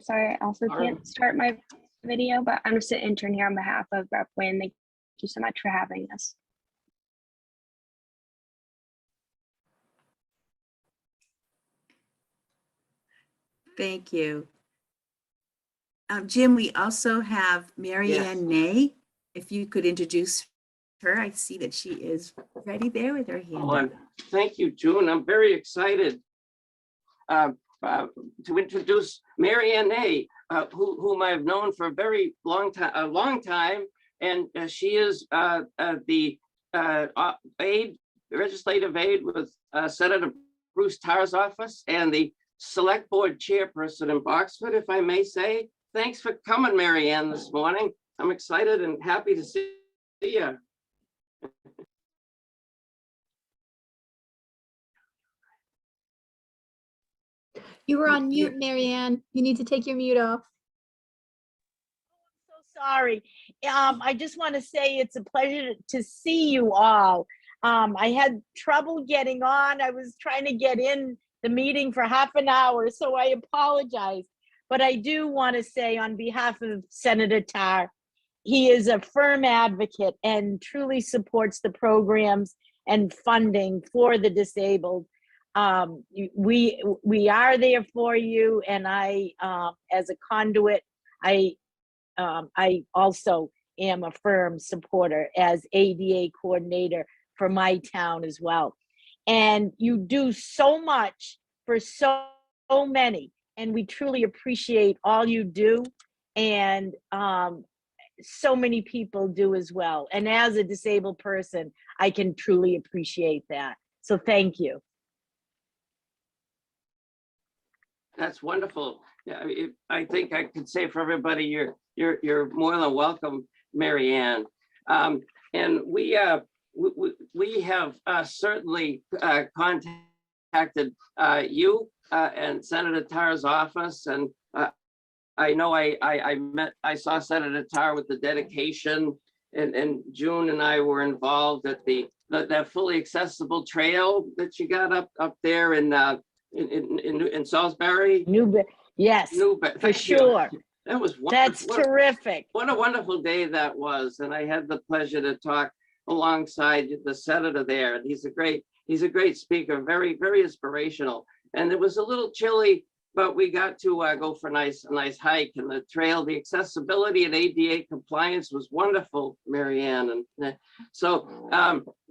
Sorry, I also can't start my video, but I'm just an intern here on behalf of Rep. Wynn. Thank you so much for having us. Thank you. Jim, we also have Mary Ann Nay. If you could introduce her, I see that she is ready there with her hand up. Thank you, June. I'm very excited to introduce Mary Ann Nay, whom I've known for a very long time, and she is the legislative aide with Senator Bruce Tarr's office and the select board chairperson in Boxford, if I may say. Thanks for coming, Mary Ann, this morning. I'm excited and happy to see you. You were on mute, Marianne. You need to take your mute off. So sorry. I just want to say it's a pleasure to see you all. I had trouble getting on. I was trying to get in the meeting for half an hour, so I apologize. But I do want to say on behalf of Senator Tarr, he is a firm advocate and truly supports the programs and funding for the disabled. We are there for you, and I, as a conduit, I also am a firm supporter as ADA coordinator for my town as well. And you do so much for so many, and we truly appreciate all you do, and so many people do as well. And as a disabled person, I can truly appreciate that. So thank you. That's wonderful. Yeah, I think I could say for everybody, you're more than welcome, Mary Ann. And we have certainly contacted you and Senator Tarr's office, and I know I saw Senator Tarr with the dedication, and June and I were involved at that fully accessible trail that you got up there in Salisbury. Yes, Newbury, for sure. That was wonderful. That's terrific. What a wonderful day that was, and I had the pleasure to talk alongside the senator there. And he's a great speaker, very inspirational. And it was a little chilly, but we got to go for a nice hike, and the trail, the accessibility and ADA compliance was wonderful, Mary Ann. And so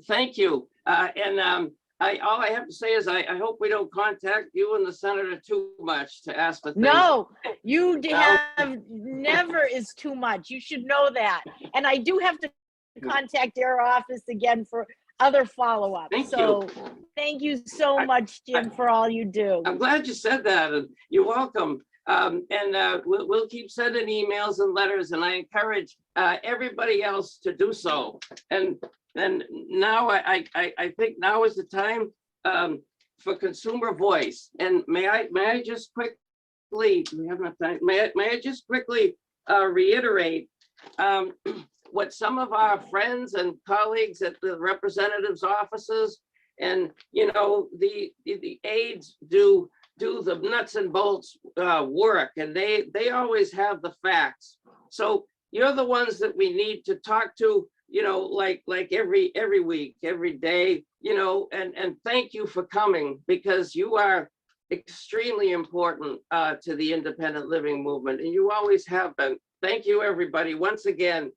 thank you. All I have to say is I hope we don't contact you and the senator too much to ask for things. No, you have never is too much. You should know that. And I do have to contact your office again for other follow-up. So thank you so much, Jim, for all you do. I'm glad you said that, and you're welcome. We'll keep sending emails and letters, and I encourage everybody else to do so. And now I think now is the time for consumer voice. And may I just quickly, we have enough time, may I just quickly reiterate what some of our friends and colleagues at the representatives' offices and the aides do the nuts and bolts work, and they always have the facts. So you're the ones that we need to talk to, like every week, every day, and thank you for coming, because you are extremely important to the independent living movement, and you always have been. Thank you, everybody, once again.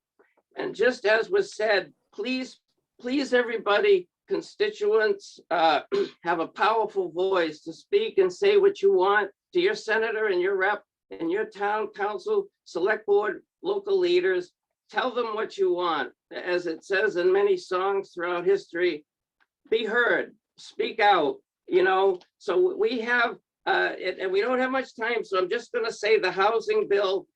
And just as was said, please please, everybody, constituents, have a powerful voice to speak and say what you want to your senator and your rep and your town council, select board, local leaders. Tell them what you want. As it says in many songs throughout history, be heard, speak out, you know. So we have, and we don't have much time, so I'm just gonna say the housing bill,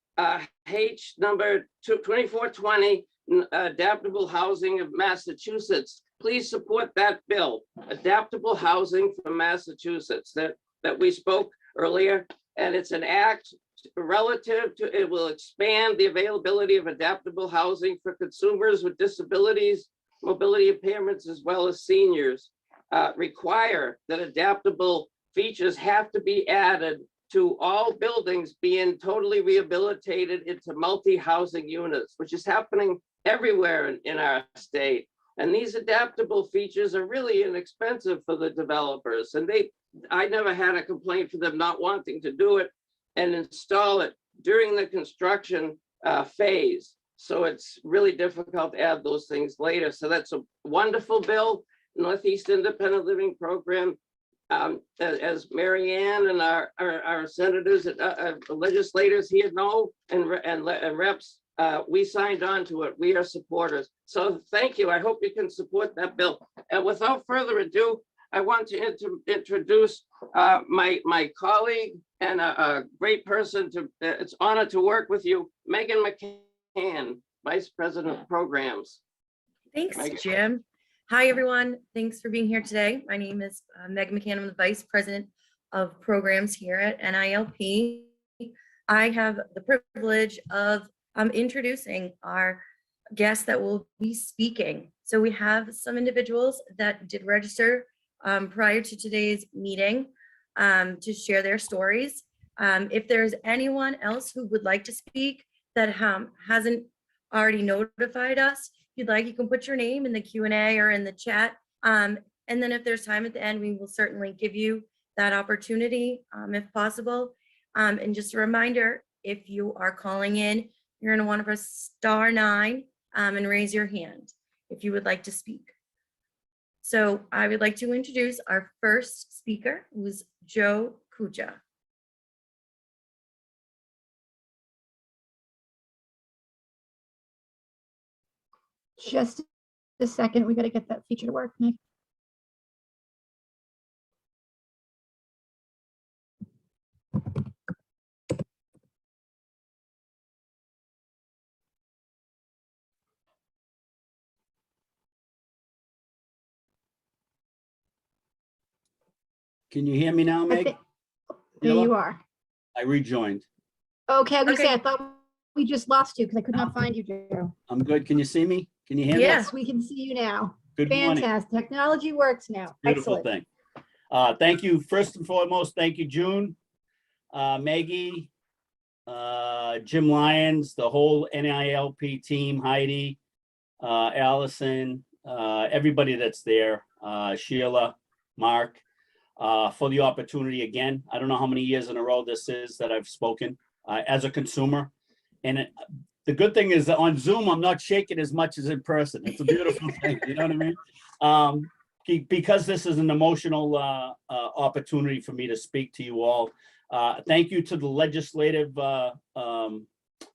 H number 2420, adaptable housing of Massachusetts. Please support that bill, adaptable housing for Massachusetts, that we spoke earlier. And it's an act relative to, it will expand the availability of adaptable housing for consumers with disabilities, mobility impairments, as well as seniors. Require that adaptable features have to be added to all buildings being totally rehabilitated into multi-housing units, which is happening everywhere in our state. And these adaptable features are really inexpensive for the developers. And I never had a complaint for them not wanting to do it and install it during the construction phase. So it's really difficult to add those things later. So that's a wonderful bill. Northeast Independent Living Program, as Mary Ann and our senators, legislators here know, and reps, we signed on to it. We are supporters. So thank you. I hope you can support that bill. And without further ado, I want to introduce my colleague and a great person. It's an honor to work with you, Megan McCann, Vice President of Programs. Thanks, Megan. Jim. Hi, everyone. Thanks for being here today. My name is Megan McCann. I'm the Vice President of Programs here at NILP. I have the privilege of introducing our guests that will be speaking. So we have some individuals that did register prior to today's meeting to share their stories. If there's anyone else who would like to speak that hasn't already notified us, if you'd like, you can put your name in the Q&A or in the chat. And then if there's time at the end, we will certainly give you that opportunity if possible. And just a reminder, if you are calling in, you're gonna want to press *9 and raise your hand if you would like to speak. So I would like to introduce our first speaker, who's Joe Kuja. Just a second, we got to get that feature to work, Nick. Can you hear me now, Meg? There you are. I rejoined. Okay, I was gonna say, I thought we just lost you because I could not find you, Joe. I'm good. Can you see me? Can you hear me? Yes, we can see you now. Good morning. Fantastic. Technology works now. Beautiful Excellent. thing. Thank you. First and foremost, thank you, June, Maggie, Jim Lyons, the whole NILP team, Heidi, Allison, everybody that's there, Sheila, Mark, for the opportunity again. I don't know how many years in a row this is that I've spoken as a consumer. And the good thing is that on Zoom, I'm not shaking as much as in person. It's a beautiful thing, you know what I mean? Because this is an emotional opportunity for me to speak to you all. Thank you to the legislative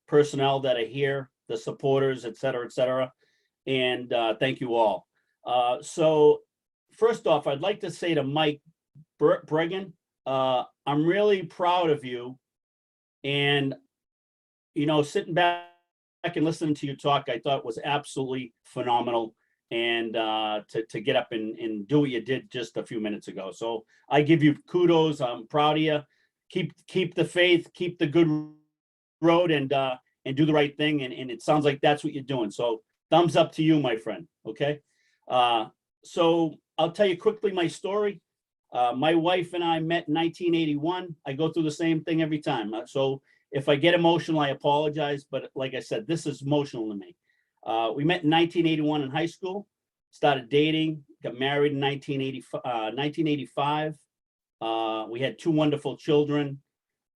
personnel that are here, the supporters, et cetera, and thank you all. So first off, I'd like to say to Mike Bregan, I'm really proud of you. And, you know, sitting back and listening to you talk, I thought was absolutely phenomenal. And to get up and do what you did just a few minutes ago. So I give you kudos. I'm proud of you. Keep the faith, keep the good road, and do the right thing. And it sounds like that's what you're doing. So thumbs up to you, my friend. Okay. So I'll tell you quickly my story. My wife and I met in 1981. I go through the same thing every time. So if I get emotional, I apologize. But like I said, this is emotional to me. We met in 1981 in high school, started dating, got married in 1985. We had 2 wonderful children.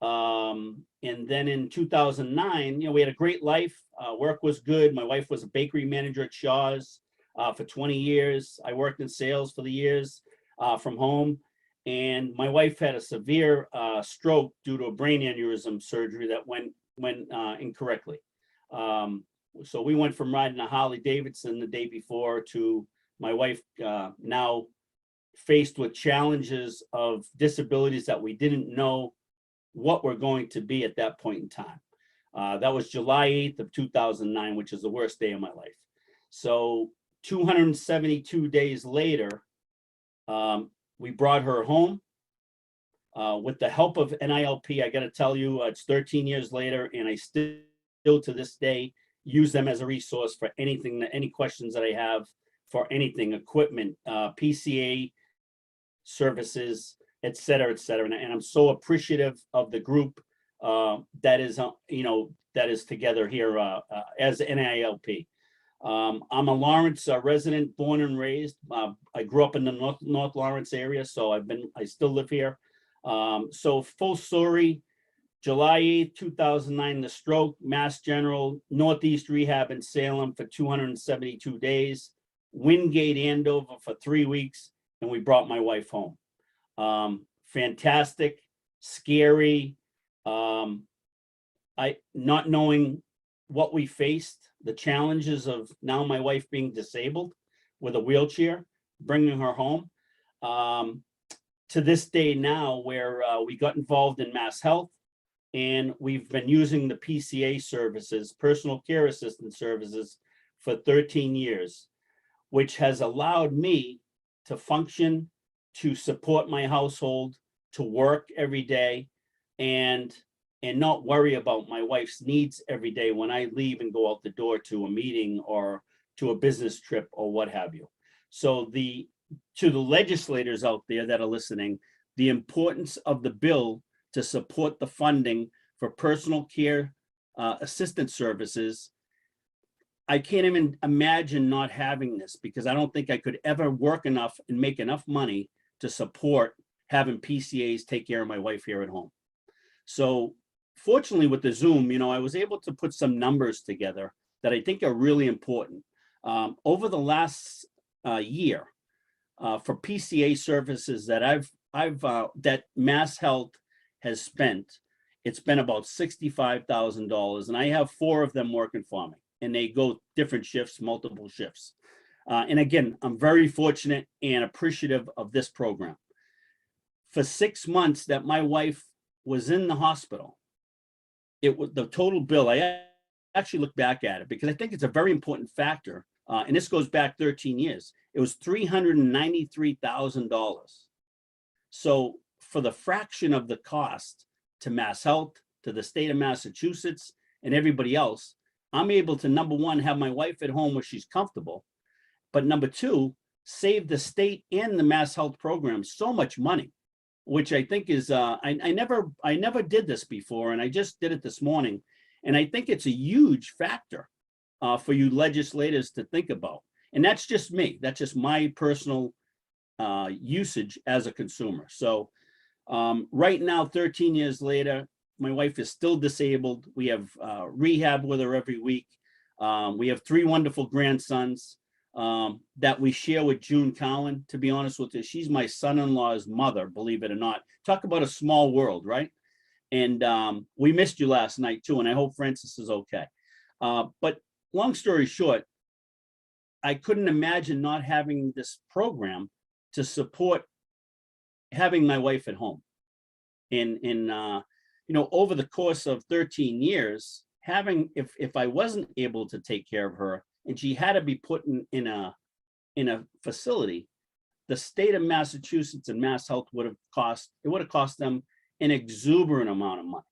And then in 2009, you know, we had a great life. Work was good. My wife was a bakery manager at Shaw's. for 20 years. I worked in sales for the years from home. And my wife had a severe stroke due to a brain aneurysm surgery that went incorrectly. So we went from riding a Harley Davidson the day before to my wife now faced with challenges of disabilities that we didn't know what were going to be at that point in time. That was July 8th of 2009, which is the worst day of my life. So 272 days later, we brought her home with the help of NILP. I got to tell you, it's 13 years later, and I still to this day use them as a resource for anything, any questions that I have for anything, equipment, PCA services, et cetera, et cetera. And I'm so appreciative of the group that is, that is together here as NILP. I'm a Lawrence resident, born and raised. I grew up in the North Lawrence area, so I still live here. So full story, July 8th, 2009, the stroke, Mass General, Northeast Rehab in Salem for 272 days, Wingate, Andover for 3 weeks, and we brought my wife home. Fantastic, scary, not knowing what we faced, the challenges of now my wife being disabled with a wheelchair, bringing her home. To this day now, where we got involved in Mass Health, and we've been using the PCA services, personal care assistant services, for 13 years, which has allowed me to function, to support my household, to work every day, and not worry about my wife's needs every day when I leave and go out the door to a meeting or to a business trip or what have you. So to the legislators out there that are listening, the importance of the bill to support the funding for personal care assistance services. I can't even imagine not having this, because I don't think I could ever work enough and make enough money to support having PCAs take care of my wife here at home. So fortunately with the Zoom, I was able to put some numbers together that I think are really important. Over the last year, for PCA services that that Mass Health has spent, it's been about $65,000, and I have 4 of them working for me, and they go different shifts, multiple shifts. And again, I'm very fortunate and appreciative of this program. For 6 months that my wife was in the hospital, it was the total bill. I actually look back at it because I think it's a very important factor. And this goes back 13 years. It was $393,000. So for the fraction of the cost to Mass Health, to the state of Massachusetts, and everybody else, I'm able to, number one, have my wife at home where she's comfortable, but number two, save the state and the Mass Health program so much money, which I think is, I never did this before, and I just did it this morning. And I think it's a huge factor for you legislators to think about. And that's just me. That's just my personal usage as a consumer. So right now, 13 years later, my wife is still disabled. We have rehab with her every week. We have 3 wonderful grandsons that we share with June Collin. To be honest with you, she's my son-in-law's mother, believe it or not. Talk about a small world, right? And we missed you last night too, and I hope Francis is okay. But long story short, I couldn't imagine not having this program to support having my wife at home. Over the course of 13 years, if I wasn't able to take care of her and she had to be put in a facility, the state of Massachusetts and Mass Health would have cost them an exuberant amount of money.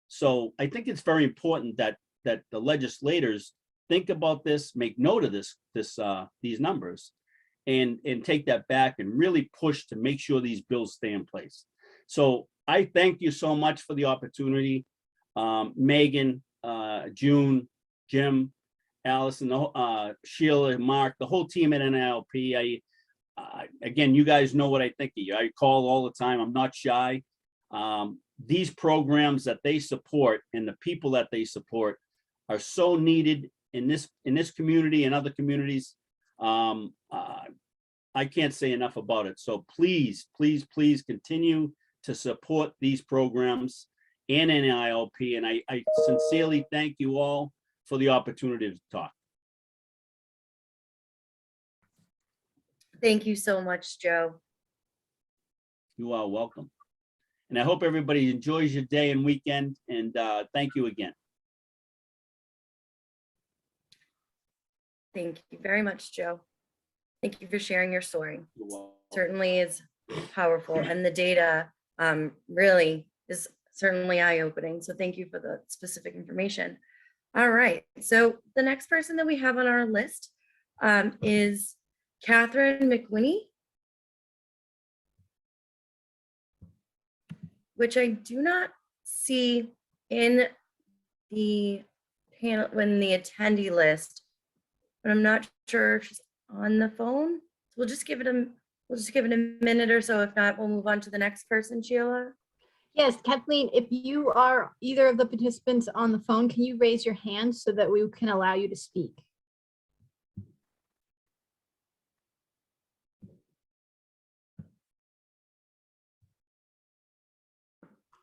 So I think it's very important that the legislators think about this, make note of these numbers, and take that back and really push to make sure these bills stay in place. So I thank you so much for the opportunity, Megan, June, Jim, Allison, Sheila, Mark, the whole team at NILP. Again, you guys know what I think of you. I call all the time. I'm not shy. These programs that they support and the people that they support are so needed in this community and other communities. I can't say enough about it. So please, please, please continue to support these programs and NILP. And I sincerely thank you all for the opportunity to talk. Thank you so much, Joe. You are welcome. And I hope everybody enjoys your day and weekend. And thank you again. Thank you very much, Joe. Thank you for sharing your story. You're welcome. Certainly is powerful, and the data really is certainly eye-opening. So thank you for the specific information. All right, so the next person that we have on our list is Catherine McWhinney, which I do not see in the panel, in the attendee list, but I'm not sure if she's on the phone. So we'll just give it a minute or so. If not, we'll move on to the next person, Sheila. Yes, Kathleen, if you are either of the participants on the phone, can you raise your hand so that we can allow you to speak?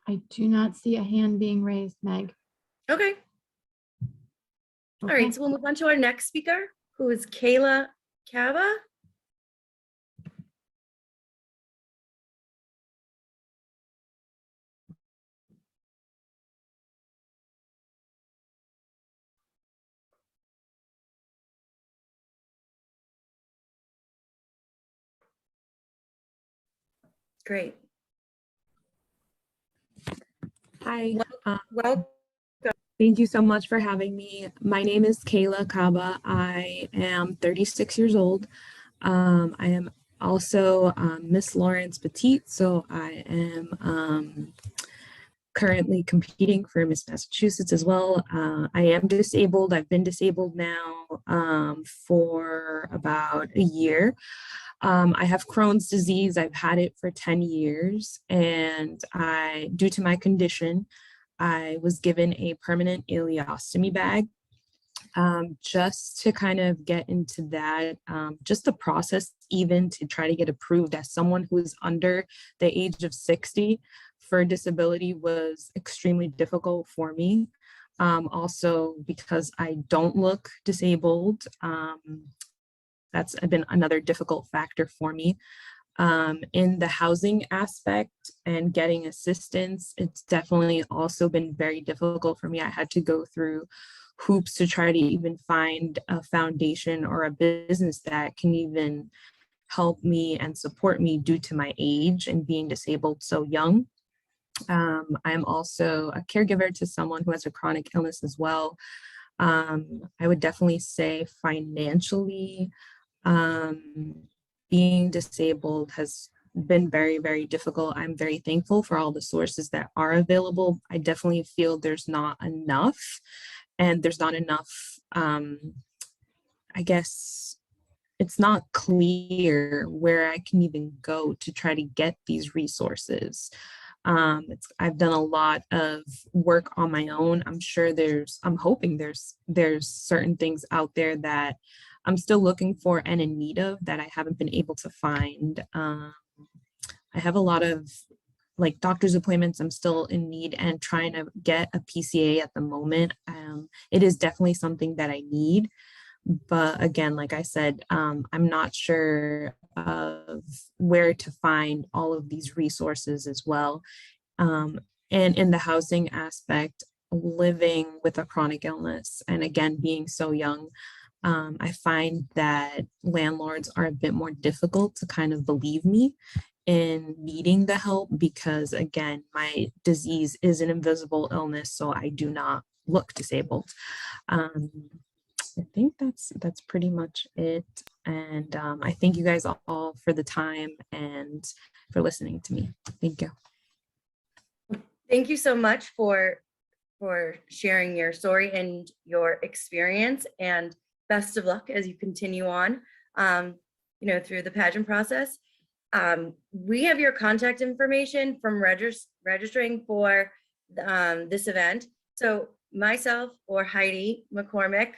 I do not see a hand being raised, Meg. Okay. All right, so we'll move on to our next speaker, who is Kayla Cava. Great. Hi. Well, thank you so much for having me. My name is Kayla Kaba. I am 36 years old. I am also Miss Lawrence Petite, so I am currently competing for Miss Massachusetts as well. I am disabled. I've been disabled now for about a year. I have Crohn's disease. I've had it for 10 years, and due to my condition, I was given a permanent ileostomy bag. Just to kind of get into that, just the process even to try to get approved as someone who is under the age of 60 for disability was extremely difficult for me. Also because I don't look disabled, that's been another difficult factor for me. In the housing aspect and getting assistance, it's definitely also been very difficult for me. I had to go through hoops to try to even find a foundation or a business that can even help me and support me due to my age and being disabled so young. I'm also a caregiver to someone who has a chronic illness as well. I would definitely say financially, being disabled has been very, very difficult. I'm very thankful for all the sources that are available. I definitely feel there's not enough, and there's not enough, I guess it's not clear where I can even go to try to get these resources. I've done a lot of work on my own. I'm hoping there's certain things out there that I'm still looking for and in need of that I haven't been able to find. I have a lot of like doctor's appointments I'm still in need and trying to get a PCA at the moment. It is definitely something that I need. But again, like I said, I'm not sure of where to find all of these resources as well. And in the housing aspect, living with a chronic illness, and again, being so young, I find that landlords are a bit more difficult to kind of believe me in needing the help because, again, my disease is an invisible illness, so I do not look disabled. I think that's pretty much it. And I thank you guys all for the time and for listening to me. Thank you. Thank you so much for sharing your story and your experience, and best of luck as you continue on, through the pageant process. We have your contact information from registering for this event. So myself or Heidi McCormick,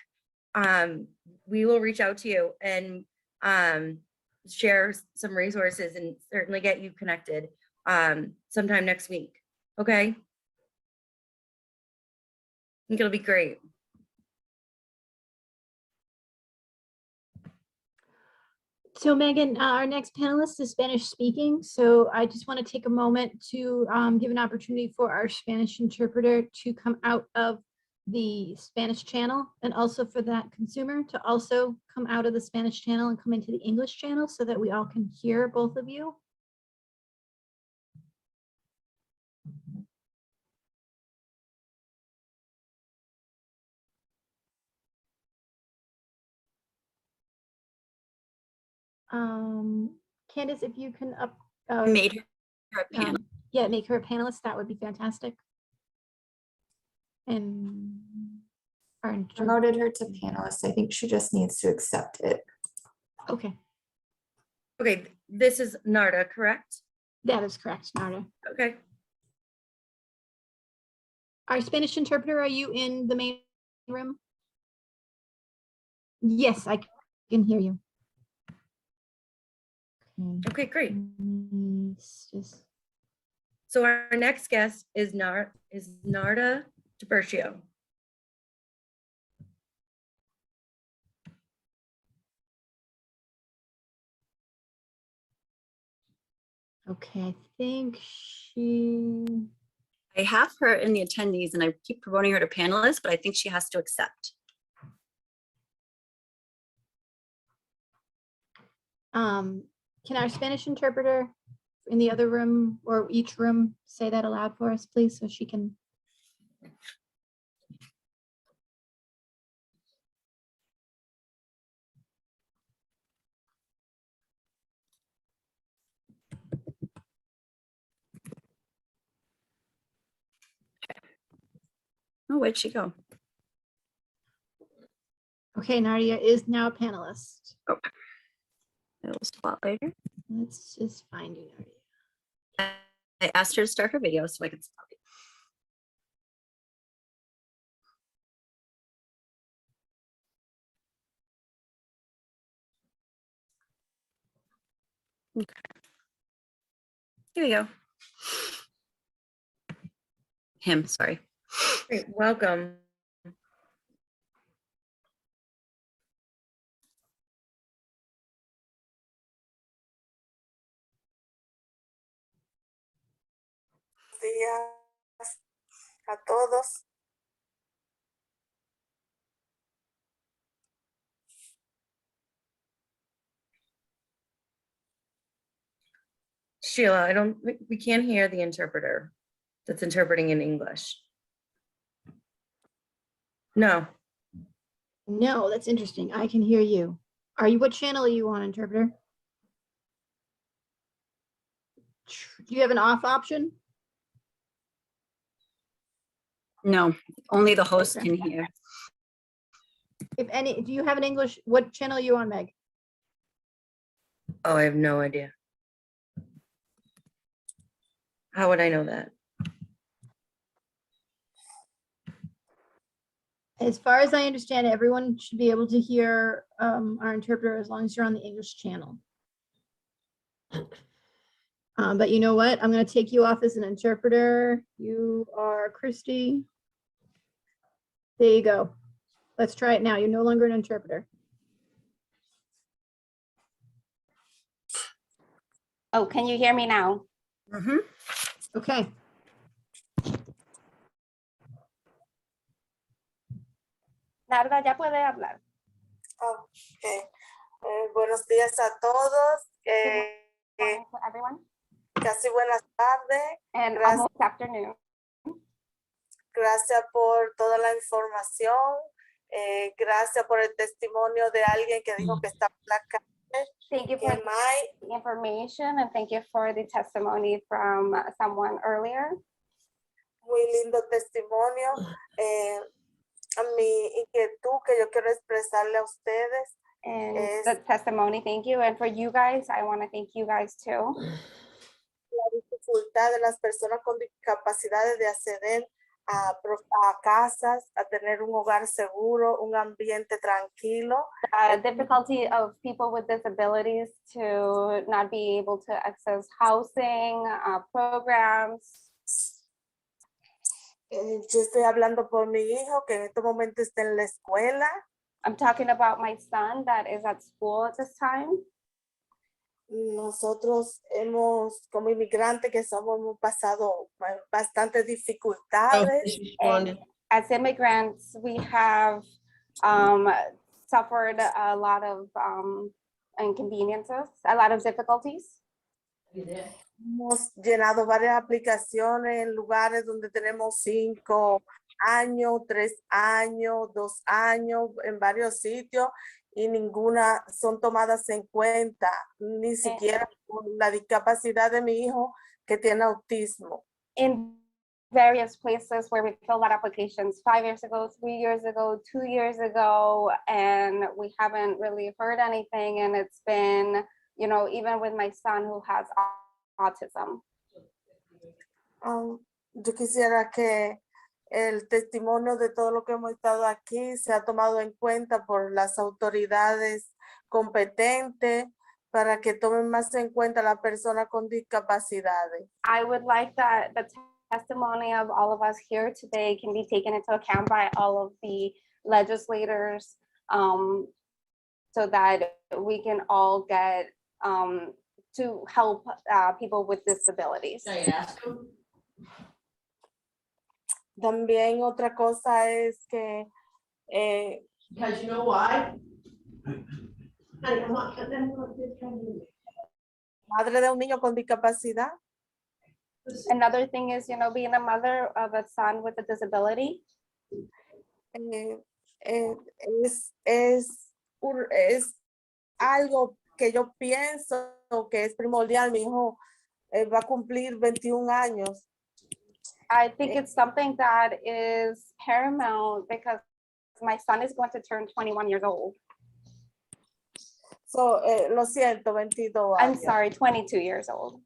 we will reach out to you, and share some resources and certainly get you connected sometime next week. Okay? I think it'll be great. So Megan, our next panelist is Spanish speaking. So I just want to take a moment to give an opportunity for our Spanish interpreter to come out of the Spanish channel, and also for that consumer to also come out of the Spanish channel and come into the English channel so that we all can hear both of you. Candace, if you can Made her a panel. Yeah, make her a panelist, that would be fantastic. And promoted her to panelist. I think she just needs to accept it. Okay. Okay, this is Narda, correct? That is correct, Narda. Okay. Our Spanish interpreter, are you in the main room? Yes, I can hear you. Okay, great. Just... So our next guest is Narda DiBercio. Okay, I think she... I have her in the attendees and I keep promoting her to panelist, but I think she has to accept. Can our Spanish interpreter in the other room or each room say that aloud for us, please, so she can... Oh, where'd she go? Okay, Nadia is now a panelist. Okay. It'll spotlight her. Let's just find you, Nadia. I asked her to start her video so I could stop it. Okay. Here we go. Him, sorry. Great, welcome. Días a todos. Sheila, we can't hear the interpreter that's interpreting in English. No. No, that's interesting. I can hear you. What channel are you on, interpreter? Do you have an off option? No, only the host can hear. If any, do you have an English? What channel are you on, Meg? Oh, I have no idea. How would I know that? As far as I understand, everyone should be able to hear our interpreter as long as you're on the English channel. But you know what? I'm going to take you off as an interpreter. You are Christy. There you go. Let's try it now. You're no longer an interpreter. Oh, can you hear me now? Mm-hmm. Okay. Narda, ya puede hablar. Okay. Buenos días a todos. Everyone. Casi buenas tardes. And Gracias. almost afternoon. Gracias por toda la información. Gracias por el testimonio de alguien que dijo que estaba en la calle. Thank you for the information and thank you for the testimony from someone earlier. Muy lindo testimonio. A mi inquietud que yo quiero expresarle a ustedes. And the testimony, thank you. And for you guys, I want to thank you guys too. La dificultad de las personas con discapacidades de acceder a casas, a tener un hogar seguro, un ambiente tranquilo. Difficulty of people with disabilities to not be able to access housing, programs. Yo estoy hablando por mi hijo que en este momento está en la escuela. I'm talking about my son that is at school at this time. Nosotros como inmigrantes que somos, hemos pasado bastantes dificultades. And as immigrants, we have suffered a lot of inconveniences, a lot of difficulties. Hemos llenado varias aplicaciones en lugares donde tenemos 5 años, 3 años, 2 años, en varios sitios, y ninguna son tomadas en cuenta, ni siquiera con la discapacidad de mi hijo que tiene autismo. In various places where we filled out applications 5 years ago, 3 years ago, 2 years ago, and we haven't really heard anything. And it's been, you know, even with my son who has autism. Yo quisiera que el testimonio de todo lo que hemos estado aquí sea tomado en cuenta por las autoridades competentes para que tomen más en cuenta a las personas con discapacidades. I would like that the testimony of all of us here today can be taken into account by all of the legislators, so that we can all get to help people with disabilities. También otra cosa es que Because you know why? madre de un niño con discapacidad. Another thing is, you know, being a mother of a son with a disability. Es algo que yo pienso que es primordial. Mi hijo va a cumplir 21 años. I think it's something that is paramount because my son is going to turn 21 years old. So, lo siento, 22 I'm años. sorry, 22 years old.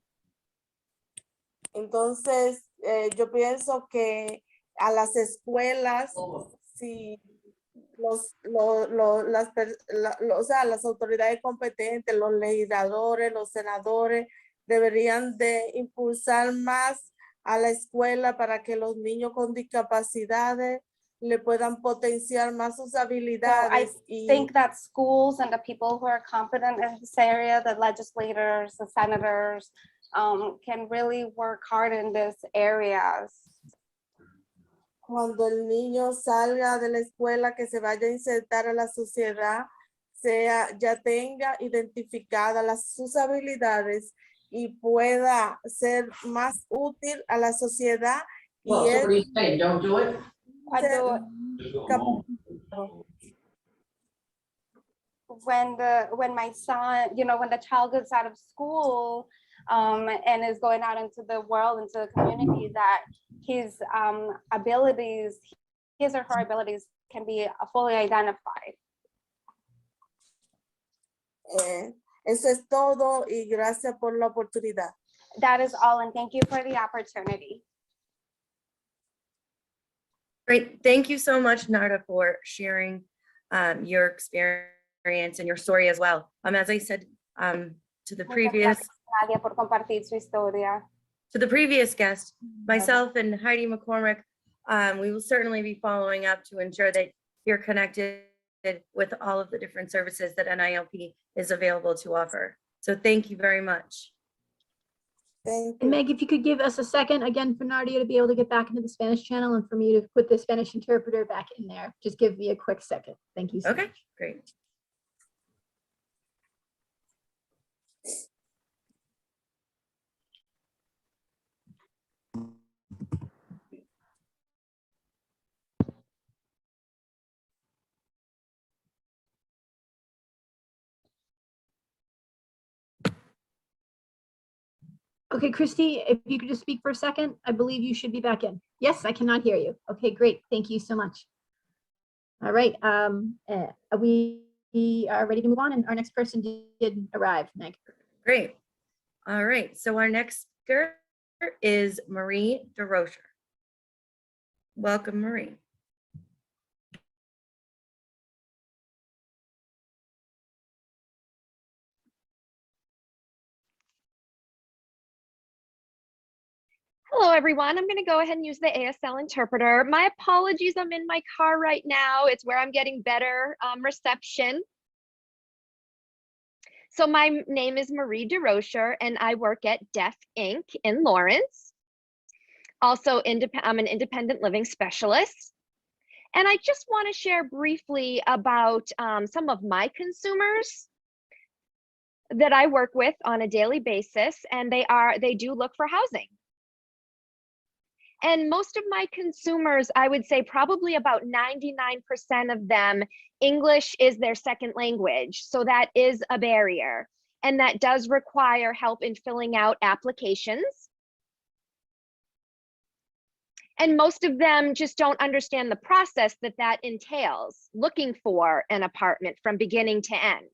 Entonces, yo pienso que a las escuelas, si las autoridades competentes, los legisladores, los senadores, deberían de impulsar más a la escuela para que los niños con discapacidades le puedan potenciar más sus So I habilidades. think that schools and the people who are competent in this area, the legislators, the senators, can really work hard in these areas. Cuando el niño salga de la escuela, que se vaya a insertar a la sociedad, ya tenga identificadas sus habilidades y pueda ser más útil a la sociedad. Well, so what are you saying? Don't do it? When my son, you know, when the child gets out of school and is going out into the world, into the community, that his abilities, his or her abilities can be fully identified. Eso es todo y gracias por la oportunidad. That is all, and thank you for the opportunity. Great. Thank you so much, Narda, for sharing your experience and your story as well. As I said to the previous Nadia, por compartir su historia. to the previous guest, myself and Heidi McCormick, we will certainly be following up to ensure that you're connected with all of the different services that NILP is available to offer. So thank you very much. Thank And Meg, if you could give us a second again for Nadia to be able to get back into the Spanish channel and for me to put the Spanish interpreter back in there. Just give me a quick second. Thank you so much. Great. Okay, Christy, if you could just speak for a second, I believe you should be back in. Yes, I cannot hear you. Okay, great. Thank you so much. All right, we are ready to move on, and our next person did arrive, Meg. Great. All right. So our next speaker is Marie DeRocher. welcome, Marie. Hello, everyone. I'm going to go ahead and use the ASL interpreter. My apologies, I'm in my car right now. It's where I'm getting better reception. So my name is Marie DeRocher, and I work at Deaf Inc. in Lawrence. Also, I'm an independent living specialist. And I just want to share briefly about some of my consumers that I work with on a daily basis, and they do look for housing. And most of my consumers, I would say probably about 99% of them, English is their second language. So that is a barrier. And that does require help in filling out applications. And most of them just don't understand the process that entails, looking for an apartment from beginning to end.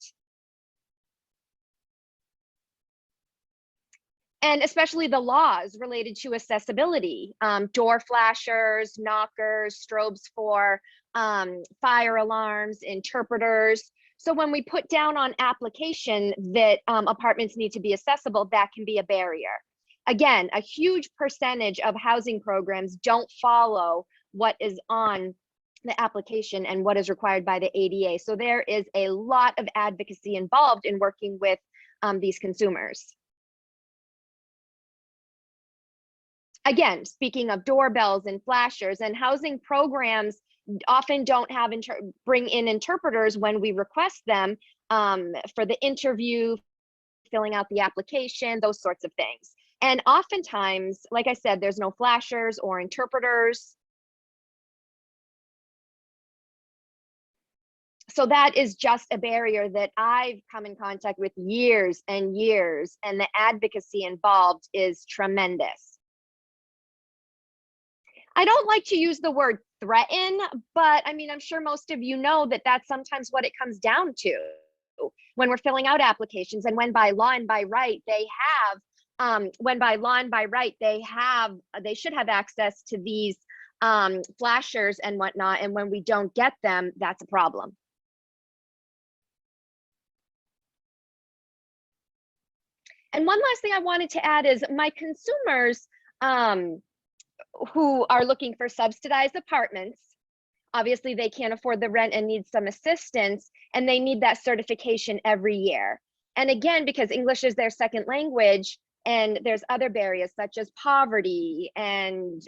And especially the laws related to accessibility, door flashers, knockers, strobes for fire alarms, interpreters. So when we put down on application that apartments need to be accessible, that can be a barrier. Again, a huge percentage of housing programs don't follow what is on the application and what is required by the ADA. So there is a lot of advocacy involved in working with these consumers. Again, speaking of doorbells and flashers, and housing programs often don't have bring in interpreters when we request them for the interview, filling out the application, those sorts of things. And oftentimes, like I said, there's no flashers or interpreters. So that is just a barrier that I've come in contact with years and years, and the advocacy involved is tremendous. I don't like to use the word threaten, but I mean, I'm sure most of you know that that's sometimes what it comes down to when we're filling out applications, and when by law and by right they should have access to these flashers and whatnot, and when we don't get them, that's a problem. And one last thing I wanted to add is my consumers who are looking for subsidized apartments, obviously they can't afford the rent and need some assistance, and they need that certification every year. And again, because English is their second language, and there's other barriers such as poverty and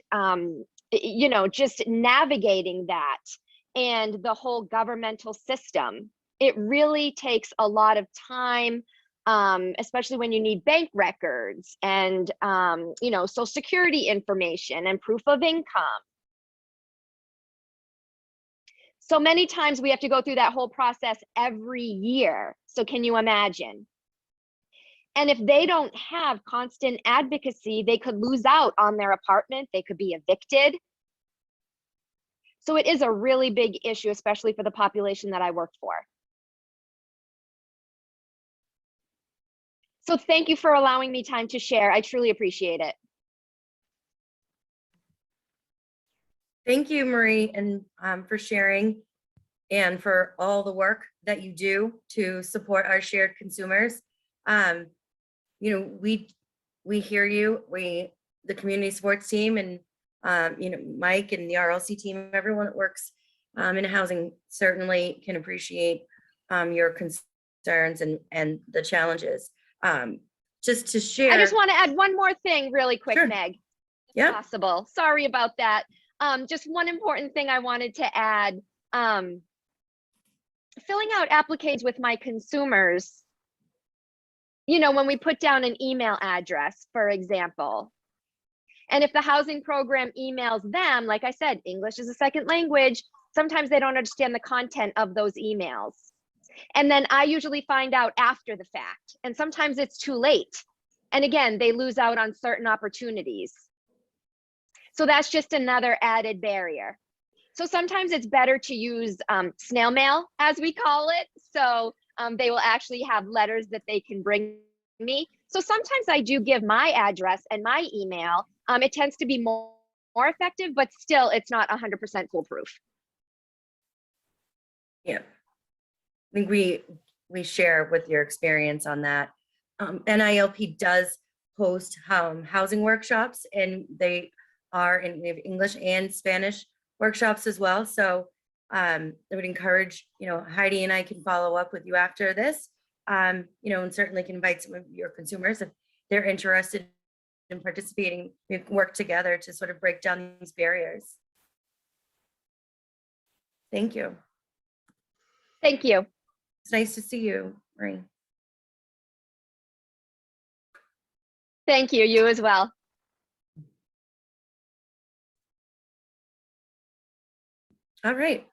you know, just navigating that and the whole governmental system, it really takes a lot of time, especially when you need bank records and you know, social security information and proof of income. So many times we have to go through that whole process every year. So can you imagine? And if they don't have constant advocacy, they could lose out on their apartment. They could be evicted. So it is a really big issue, especially for the population that I work for. So thank you for allowing me time to share. I truly appreciate it. Thank you, Marie, and for sharing and for all the work that you do to support our shared consumers. You know, we hear you, the community sports team, and you know, Mike and the RLC team, everyone that works in housing certainly can appreciate your concerns and the challenges. Just to share. I just want to add one more thing really quick, Sure. Meg, if Yeah. possible. Sorry about that. Just one important thing I wanted to add. Filling out applications with my consumers, you know, when we put down an email address, for example, and if the housing program emails them, like I said, English is a second language, sometimes they don't understand the content of those emails. And then I usually find out after the fact, and sometimes it's too late. And again, they lose out on certain opportunities. So that's just another added barrier. So sometimes it's better to use snail mail, as we call it. So they will actually have letters that they can bring me. So sometimes I do give my address and my email. It tends to be more more effective, but still it's not 100% foolproof. Yeah. I think we share with your experience on that. NILP does host housing workshops, and they are in, we have English and Spanish workshops as well. So I would encourage, Heidi and I can follow up with you after this, and certainly can invite some of your consumers if they're interested in participating. We can work together to sort of break down these barriers. Thank you. Thank you. It's nice to see you, Marie. Thank you. You as well. All right.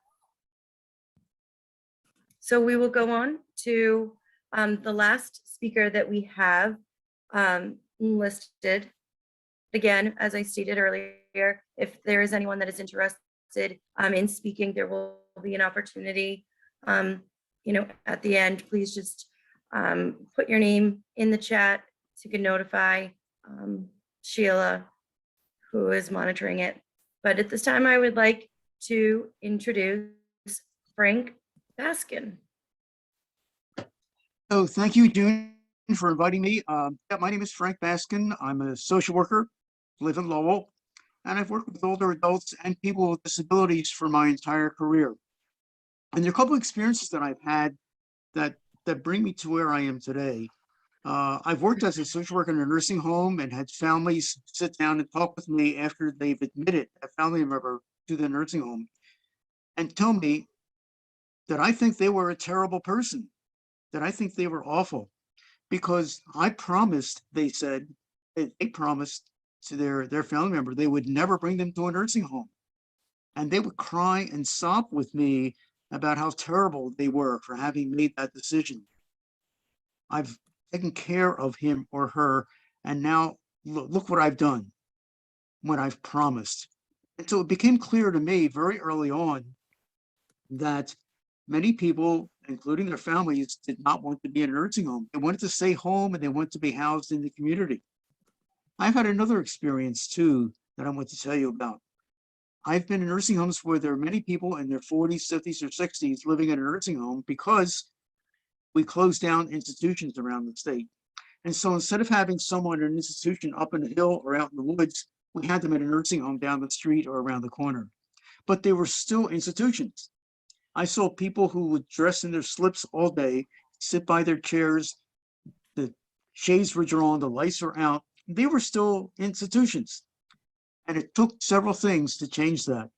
So we will go on to the last speaker that we have listed. Again, as I stated earlier, if there is anyone that is interested in speaking, there will be an opportunity. At the end, please just put your name in the chat so you can notify Sheila, who is monitoring it. But at this time, I would like to introduce Frank Baskin. So thank you, June, for inviting me. My name is Frank Baskin. I'm a social worker, live in Lowell, and I've worked with older adults and people with disabilities for my entire career. And there are a couple of experiences that I've had that bring me to where I am today. I've worked as a social worker in a nursing home and had families sit down and talk with me after they've admitted a family member to the nursing home and tell me that I think they were a terrible person, that I think they were awful, because I promised, they said, they promised to their family member they would never bring them to a nursing home. And they would cry and sob with me about how terrible they were for having made that decision. I've taken care of him or her, and now look what I've done, what I've promised. And so it became clear to me very early on that many people, including their families, did not want to be in a nursing home. They wanted to stay home and they wanted to be housed in the community. I've had another experience too that I want to tell you about. I've been in nursing homes where there are many people in their 40s, 50s, or 60s living in a nursing home because we closed down institutions around the state. And so instead of having someone in an institution up in the hill or out in the woods, we had them in a nursing home down the street or around the corner. But they were still institutions. I saw people who would dress in their slips all day, sit by their chairs, the shades were drawn, the lights were out. They were still institutions. And it took several things to change that.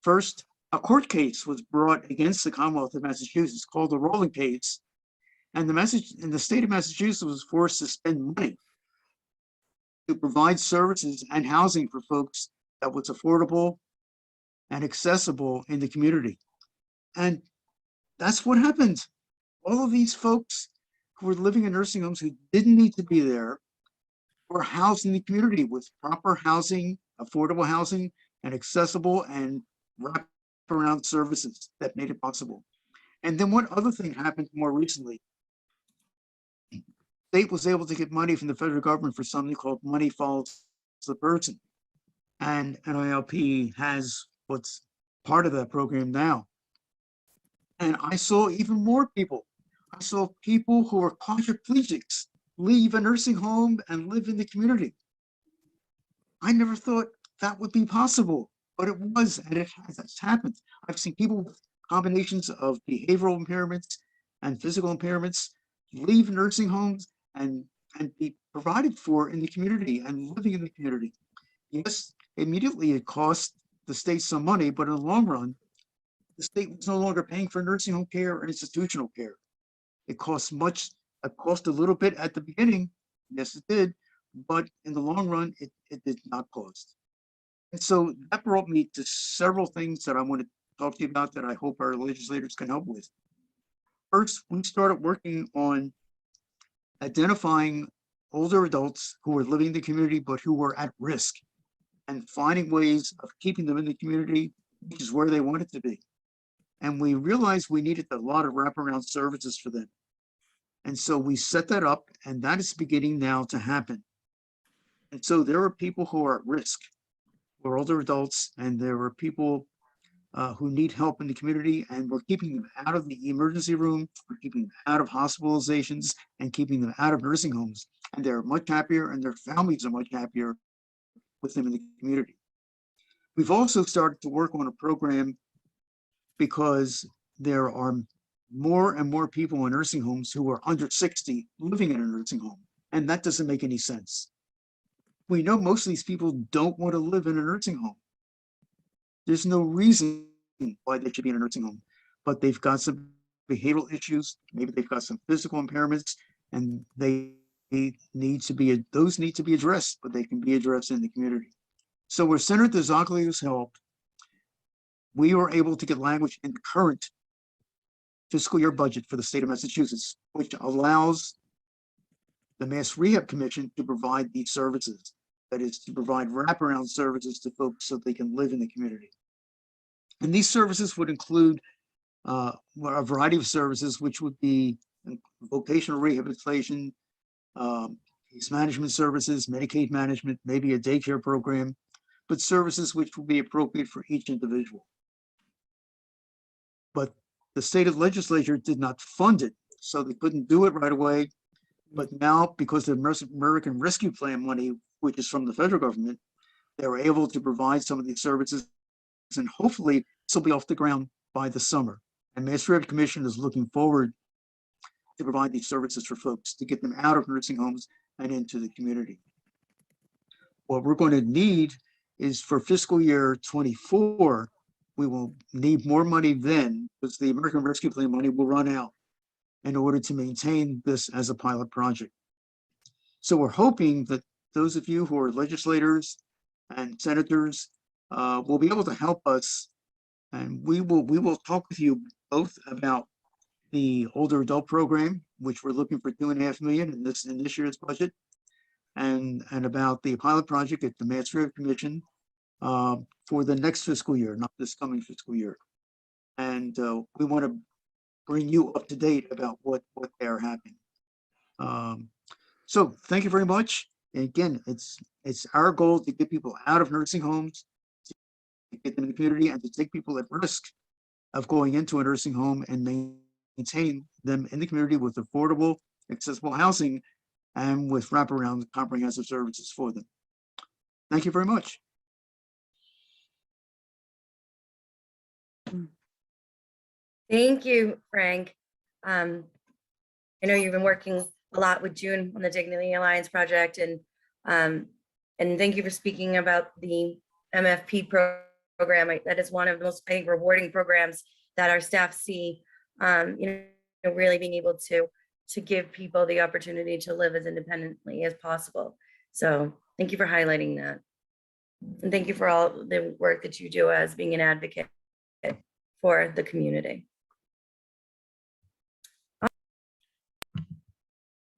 First, a court case was brought against the Commonwealth of Massachusetts called the Rowling case. And the state of Massachusetts was forced to spend money to provide services and housing for folks that was affordable and accessible in the community. And that's what happened. All of these folks who were living in nursing homes who didn't need to be there were housed in the community with proper housing, affordable housing, and accessible and wraparound services that made it possible. And then one other thing happened more recently. The state was able to get money from the federal government for something called Money Follows the Person. And NILP has what's part of that program now. And I saw even more people. I saw people who were quadriplegics leave a nursing home and live in the community. I never thought that would be possible, but it was, and it has happened. I've seen people with combinations of behavioral impairments and physical impairments leave nursing homes and be provided for in the community and living in the community. Yes, immediately it cost the state some money, but in the long run, the state was no longer paying for nursing home care or institutional care. It cost a little bit at the beginning. Yes, it did. But in the long run, it did not cost. And so that brought me to several things that I want to talk to you about that I hope our legislators can help with. First, we started working on identifying older adults who were living in the community, but who were at risk, and finding ways of keeping them in the community, which is where they wanted to be. And we realized we needed a lot of wraparound services for them. And so we set that up, and that is beginning now to happen. And so there are people who are at risk, who are older adults, and there are people who need help in the community, and we're keeping them out of the emergency room, we're keeping them out of hospitalizations, and keeping them out of nursing homes. And they're much happier, and their families are much happier with them in the community. We've also started to work on a program because there are more and more people in nursing homes who are under 60 living in a nursing home, and that doesn't make any sense. We know most of these people don't want to live in a nursing home. There's no reason why they should be in a nursing home, but they've got some behavioral issues, maybe they've got some physical impairments, and those need to be addressed, but they can be addressed in the community. So where Senator Zocoli's helped, we were able to get language in the current fiscal year budget for the state of Massachusetts, which allows the Mass Rehab Commission to provide these services. That is, to provide wraparound services to folks so they can live in the community. And these services would include a variety of services, which would be vocational rehabilitation, case management services, Medicaid management, maybe a daycare program, but services which would be appropriate for each individual. But the state legislature did not fund it, so they couldn't do it right away. But now, because the American Rescue Plan money, which is from the federal government, they were able to provide some of these services, and hopefully this will be off the ground by the summer. And Mass Rehab Commission is looking forward to provide these services for folks to get them out of nursing homes and into the community. What we're going to need is for fiscal year 24, we will need more money then, because the American Rescue Plan money will run out in order to maintain this as a pilot project. So we're hoping that those of you who are legislators and senators will be able to help us, and we will talk with you both about the older adult program, which we're looking for $2.5 million in this year's budget, and about the pilot project at the Mass Rehab Commission for the next fiscal year, not this coming fiscal year. And we want to bring you up to date about what they are happening. So thank you very much. And again, it's our goal to get people out of nursing homes, to get them in the community, and to take people at risk of going into a nursing home and maintain them in the community with affordable, accessible housing and with wraparound comprehensive services for them. Thank you very much. Thank you, Frank. I know you've been working a lot with June on the Dignity Alliance project, and thank you for speaking about the MFP program. That is one of the most, I think, rewarding programs that our staff see. Really being able to give people the opportunity to live as independently as possible. So thank you for highlighting that, and thank you for all the work that you do as being an advocate for the community.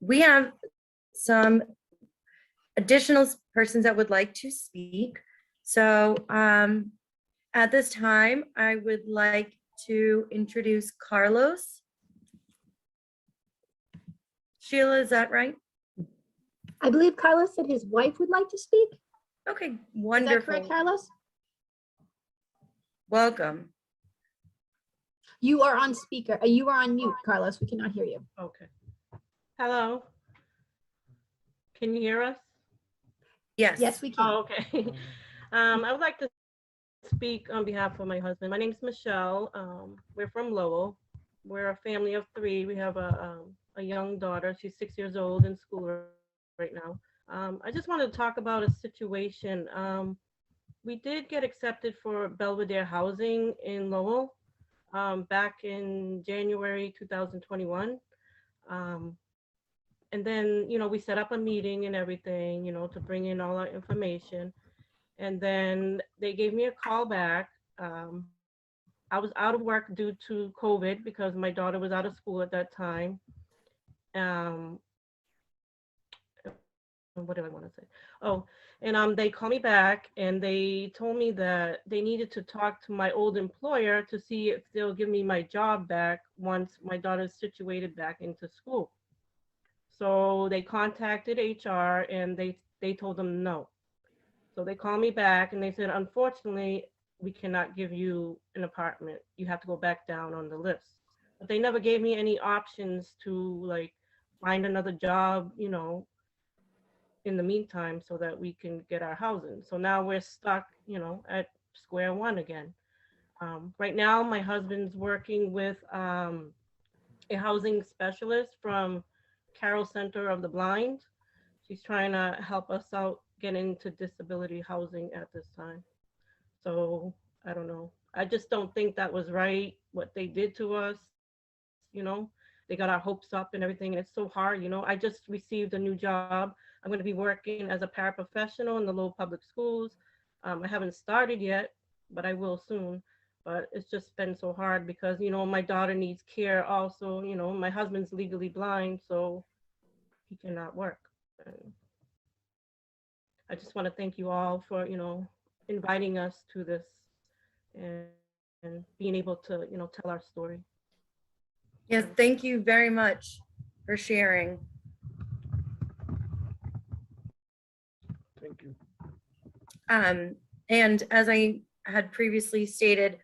We have some additional persons that would like to speak. So at this time, I would like to introduce Carlos. Sheila, is that right? I believe Carlos said his wife would like to speak. Okay, Is wonderful. that correct, Carlos? Welcome. You are on speaker. You are on mute, Carlos. We cannot hear you. Okay. Hello. Can you hear us? Yes. Yes, we can. Oh, okay. I would like to speak on behalf of my husband. My name is Michelle. We're from Lowell. We're a family of 3. We have a young daughter. She's 6 years old in school right now. I just wanted to talk about a situation. We did get accepted for Belvedere Housing in Lowell back in January 2021. And then, we set up a meeting and everything, to bring in all our information. And then they gave me a call back. I was out of work due to COVID because my daughter was out of school at that time. What do I want to say? Oh, and they called me back and they told me that they needed to talk to my old employer to see if they'll give me my job back once my daughter's situated back into school. So they contacted HR and they told them no. So they called me back and they said, unfortunately, we cannot give you an apartment. You have to go back down on the list. But they never gave me any options to like find another job, you know, in the meantime, so that we can get our housing. So now we're stuck, you know, at square one again. Right now, my husband's working with a housing specialist from Carroll Center of the Blind. She's trying to help us out get into disability housing at this time. So I don't know. I just don't think that was right, what they did to us. You know, they got our hopes up and everything. And it's so hard. You know, I just received a new job. I'm going to be working as a paraprofessional in the Lowell Public Schools. I haven't started yet, but I will soon. But it's just been so hard because, you know, my daughter needs care also. You know, my husband's legally blind, so he cannot work. And I just want to thank you all for, you know, inviting us to this and, and being able to, you know, tell our story. Yes, thank you very much for sharing. Thank you. And as I had previously stated,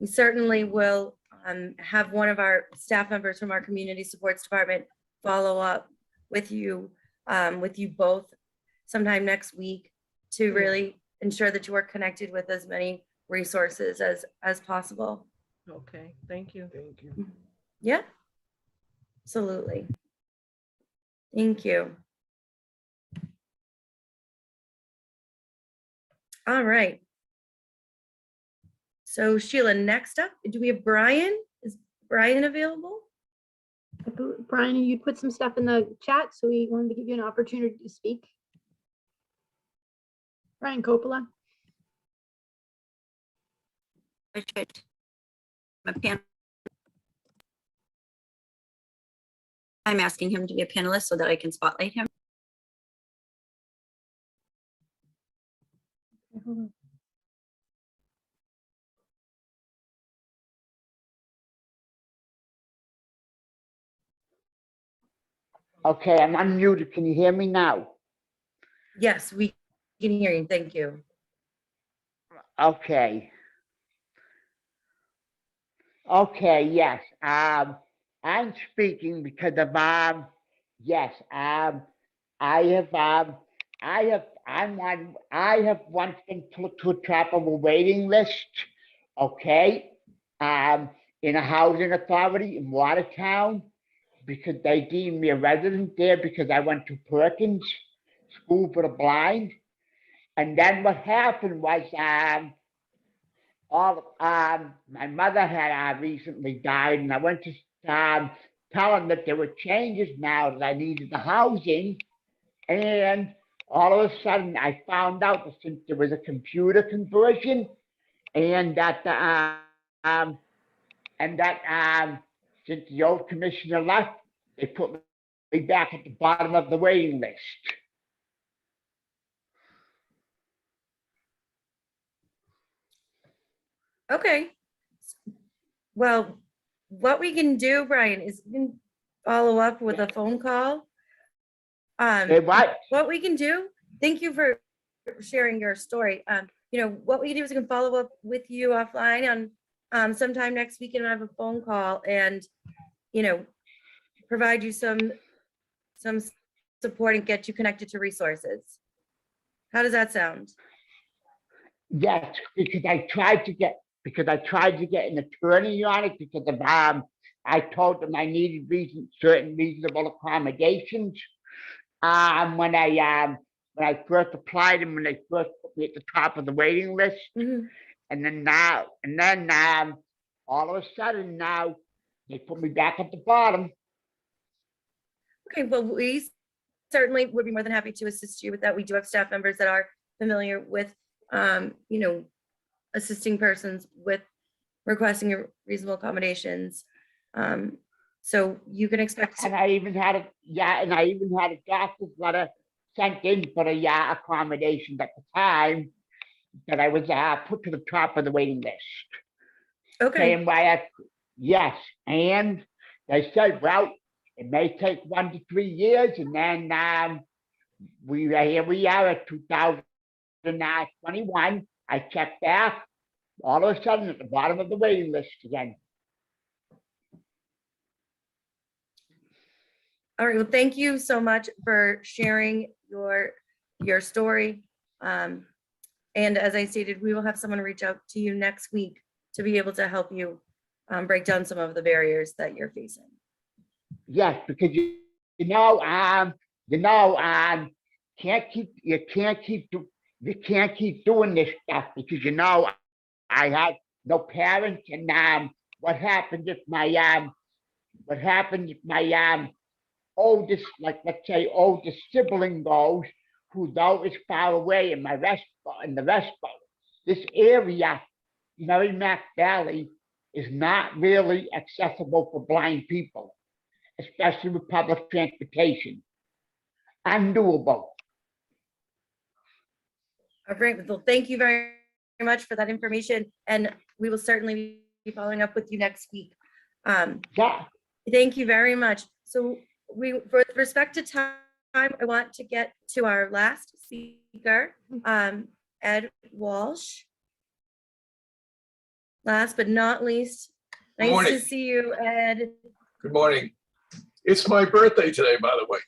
we certainly will have one of our staff members from our community supports department follow up with you both sometime next week to really ensure that you are connected with as many resources as possible. Okay, thank you. Thank you. Yeah, absolutely. Thank you. All right. So Sheila, next up, do we have Brian? Is Brian available? Brian, you put some stuff in the chat, so we wanted to give you an opportunity to speak. Brian Coppola. I'm asking him to be a panelist so that I can spotlight him. Okay, hold on. Okay, I'm unmuted. Can you hear me now? Yes, we can hear you. Thank you. Okay. Okay, yes. I'm speaking because of yes, I have once been put to a top of a waiting list, okay, in a housing authority in Watertown, because they deemed me a resident there because I went to Perkins School for the Blind. And then what happened was, my mother had recently died, and I went to tell them that there were changes now that I needed the housing, and all of a sudden I found out that since there was a computer conversion, and that since the old commissioner left, they put me back at the bottom of the waiting list. Okay. Well, what we can do, Brian, is we can follow up with a phone call. What we can do, thank you for sharing your story. You know, what we can do is we can follow up with you offline on sometime next week and have a phone call and, you know, provide you some support and get you connected to resources. How does that sound? Yes, because I tried to get an attorney on it because of I told them I needed certain reasonable accommodations. When I first applied and when they first put me at the top of the waiting list, and then all of a sudden now they put me back at the bottom. Okay, well, we certainly would be more than happy to assist you with that. We do have staff members that are familiar with, you know, assisting persons with requesting reasonable accommodations. So you can expect. And I even had a doctor's letter sent in for the accommodations at the time that I was put to the top of the waiting list. Okay. Saying yes, and they said, well, it may take 1 to 3 years, and then here we are at 21, I checked back, all of a sudden at the bottom of the waiting list again. All right, well, thank you so much for sharing your story. And as I stated, we will have someone reach out to you next week to be able to help you break down some of the barriers that you're facing. Yes, because you can't keep doing this stuff because I had no parents, and what happened if my oldest, like let's say oldest sibling goes, who though is far away in the rest of this area, Merrimack Valley is not really accessible for blind people, especially with public transportation. Undoable. All right, well, thank you very much for that information, and we will certainly be following up with you next week. Yeah. Thank you very much. So with respect to time, I want to get to our last speaker, Ed Walsh. Last but not least, Good nice morning. to see you, Ed. Good morning. It's my birthday today, by the way.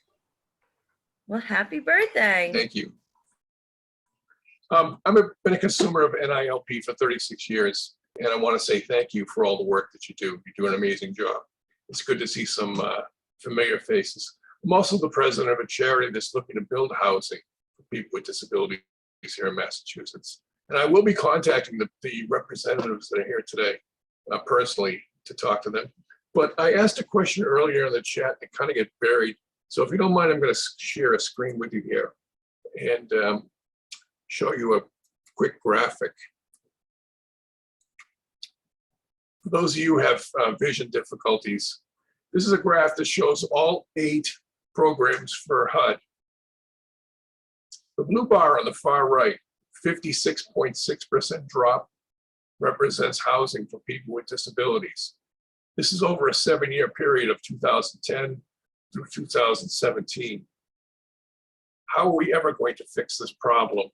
Well, happy birthday. Thank you. Been a consumer of NILP for 36 years, and I want to say thank you for all the work that you do. You do an amazing job. It's good to see some familiar faces. I'm also the president of a charity that's looking to build housing for people with disabilities here in Massachusetts. And I will be contacting the representatives that are here today personally to talk to them. But I asked a question earlier in the chat that kind of get buried. So if you don't mind, I'm going to share a screen with you here and show you a quick graphic. For those of you who have vision difficulties, this is a graph that shows all 8 programs for HUD. The blue bar on the far right, 56.6% drop, represents housing for people with disabilities. This is over a 7-year period of 2010 through 2017. How are we ever going to fix this problem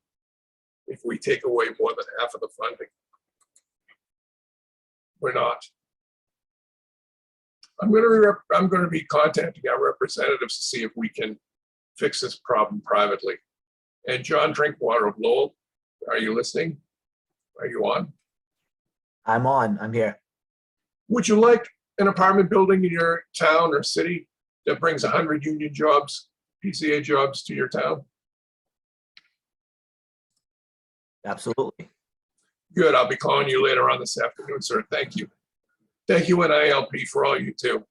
if we take away more than half of the funding? We're not. I'm going to be contacting our representatives to see if we can fix this problem privately. And John Drinkwater of Lowell, are you listening? Are you on? I'm on. I'm here. Would you like an apartment building in your town or city that brings 100 union jobs, PCA jobs to your town? Absolutely. Good. I'll be calling you later on this afternoon, sir. Thank you. Thank you, NILP, for all you do.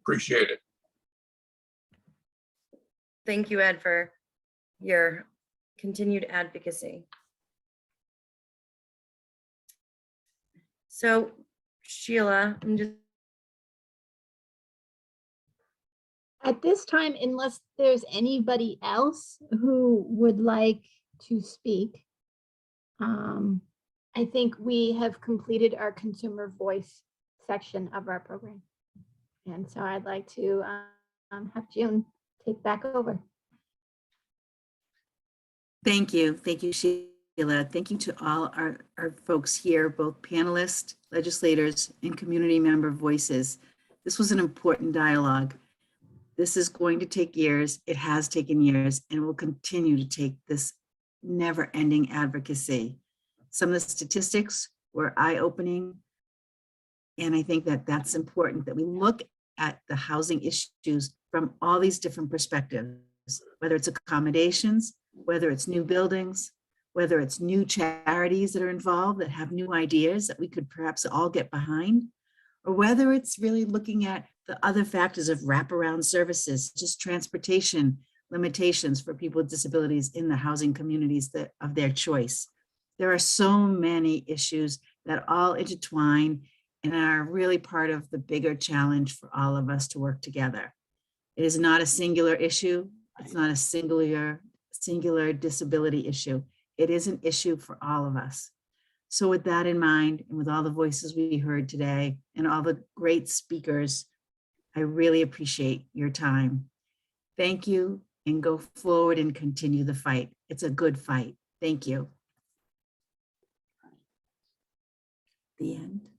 Appreciate it. Thank you, Ed, for your continued advocacy. So, Sheila, I'm just. At this time, unless there's anybody else who would like to speak, I think we have completed our consumer voice section of our program. And so I'd like to have June take back over. Thank you. Thank you, Sheila. Thank you to all our folks here, both panelists, legislators, and community member voices. This was an important dialogue. This is going to take years. It has taken years and will continue to take this never-ending advocacy. Some of the statistics were eye-opening, and I think that that's important, that we look at the housing issues from all these different perspectives, whether it's accommodations, whether it's new buildings, whether it's new charities that are involved that have new ideas that we could perhaps all get behind, or whether it's really looking at the other factors of wraparound services, just transportation limitations for people with disabilities in the housing communities of their choice. There are so many issues that all intertwine and are really part of the bigger challenge for all of us to work together. It is not a singular issue. It's not a singular disability issue. It is an issue for all of us. So with that in mind, and with all the voices we heard today and all the great speakers, I really appreciate your time. Thank you, and go forward and continue the fight. It's a good fight. Thank you. The end.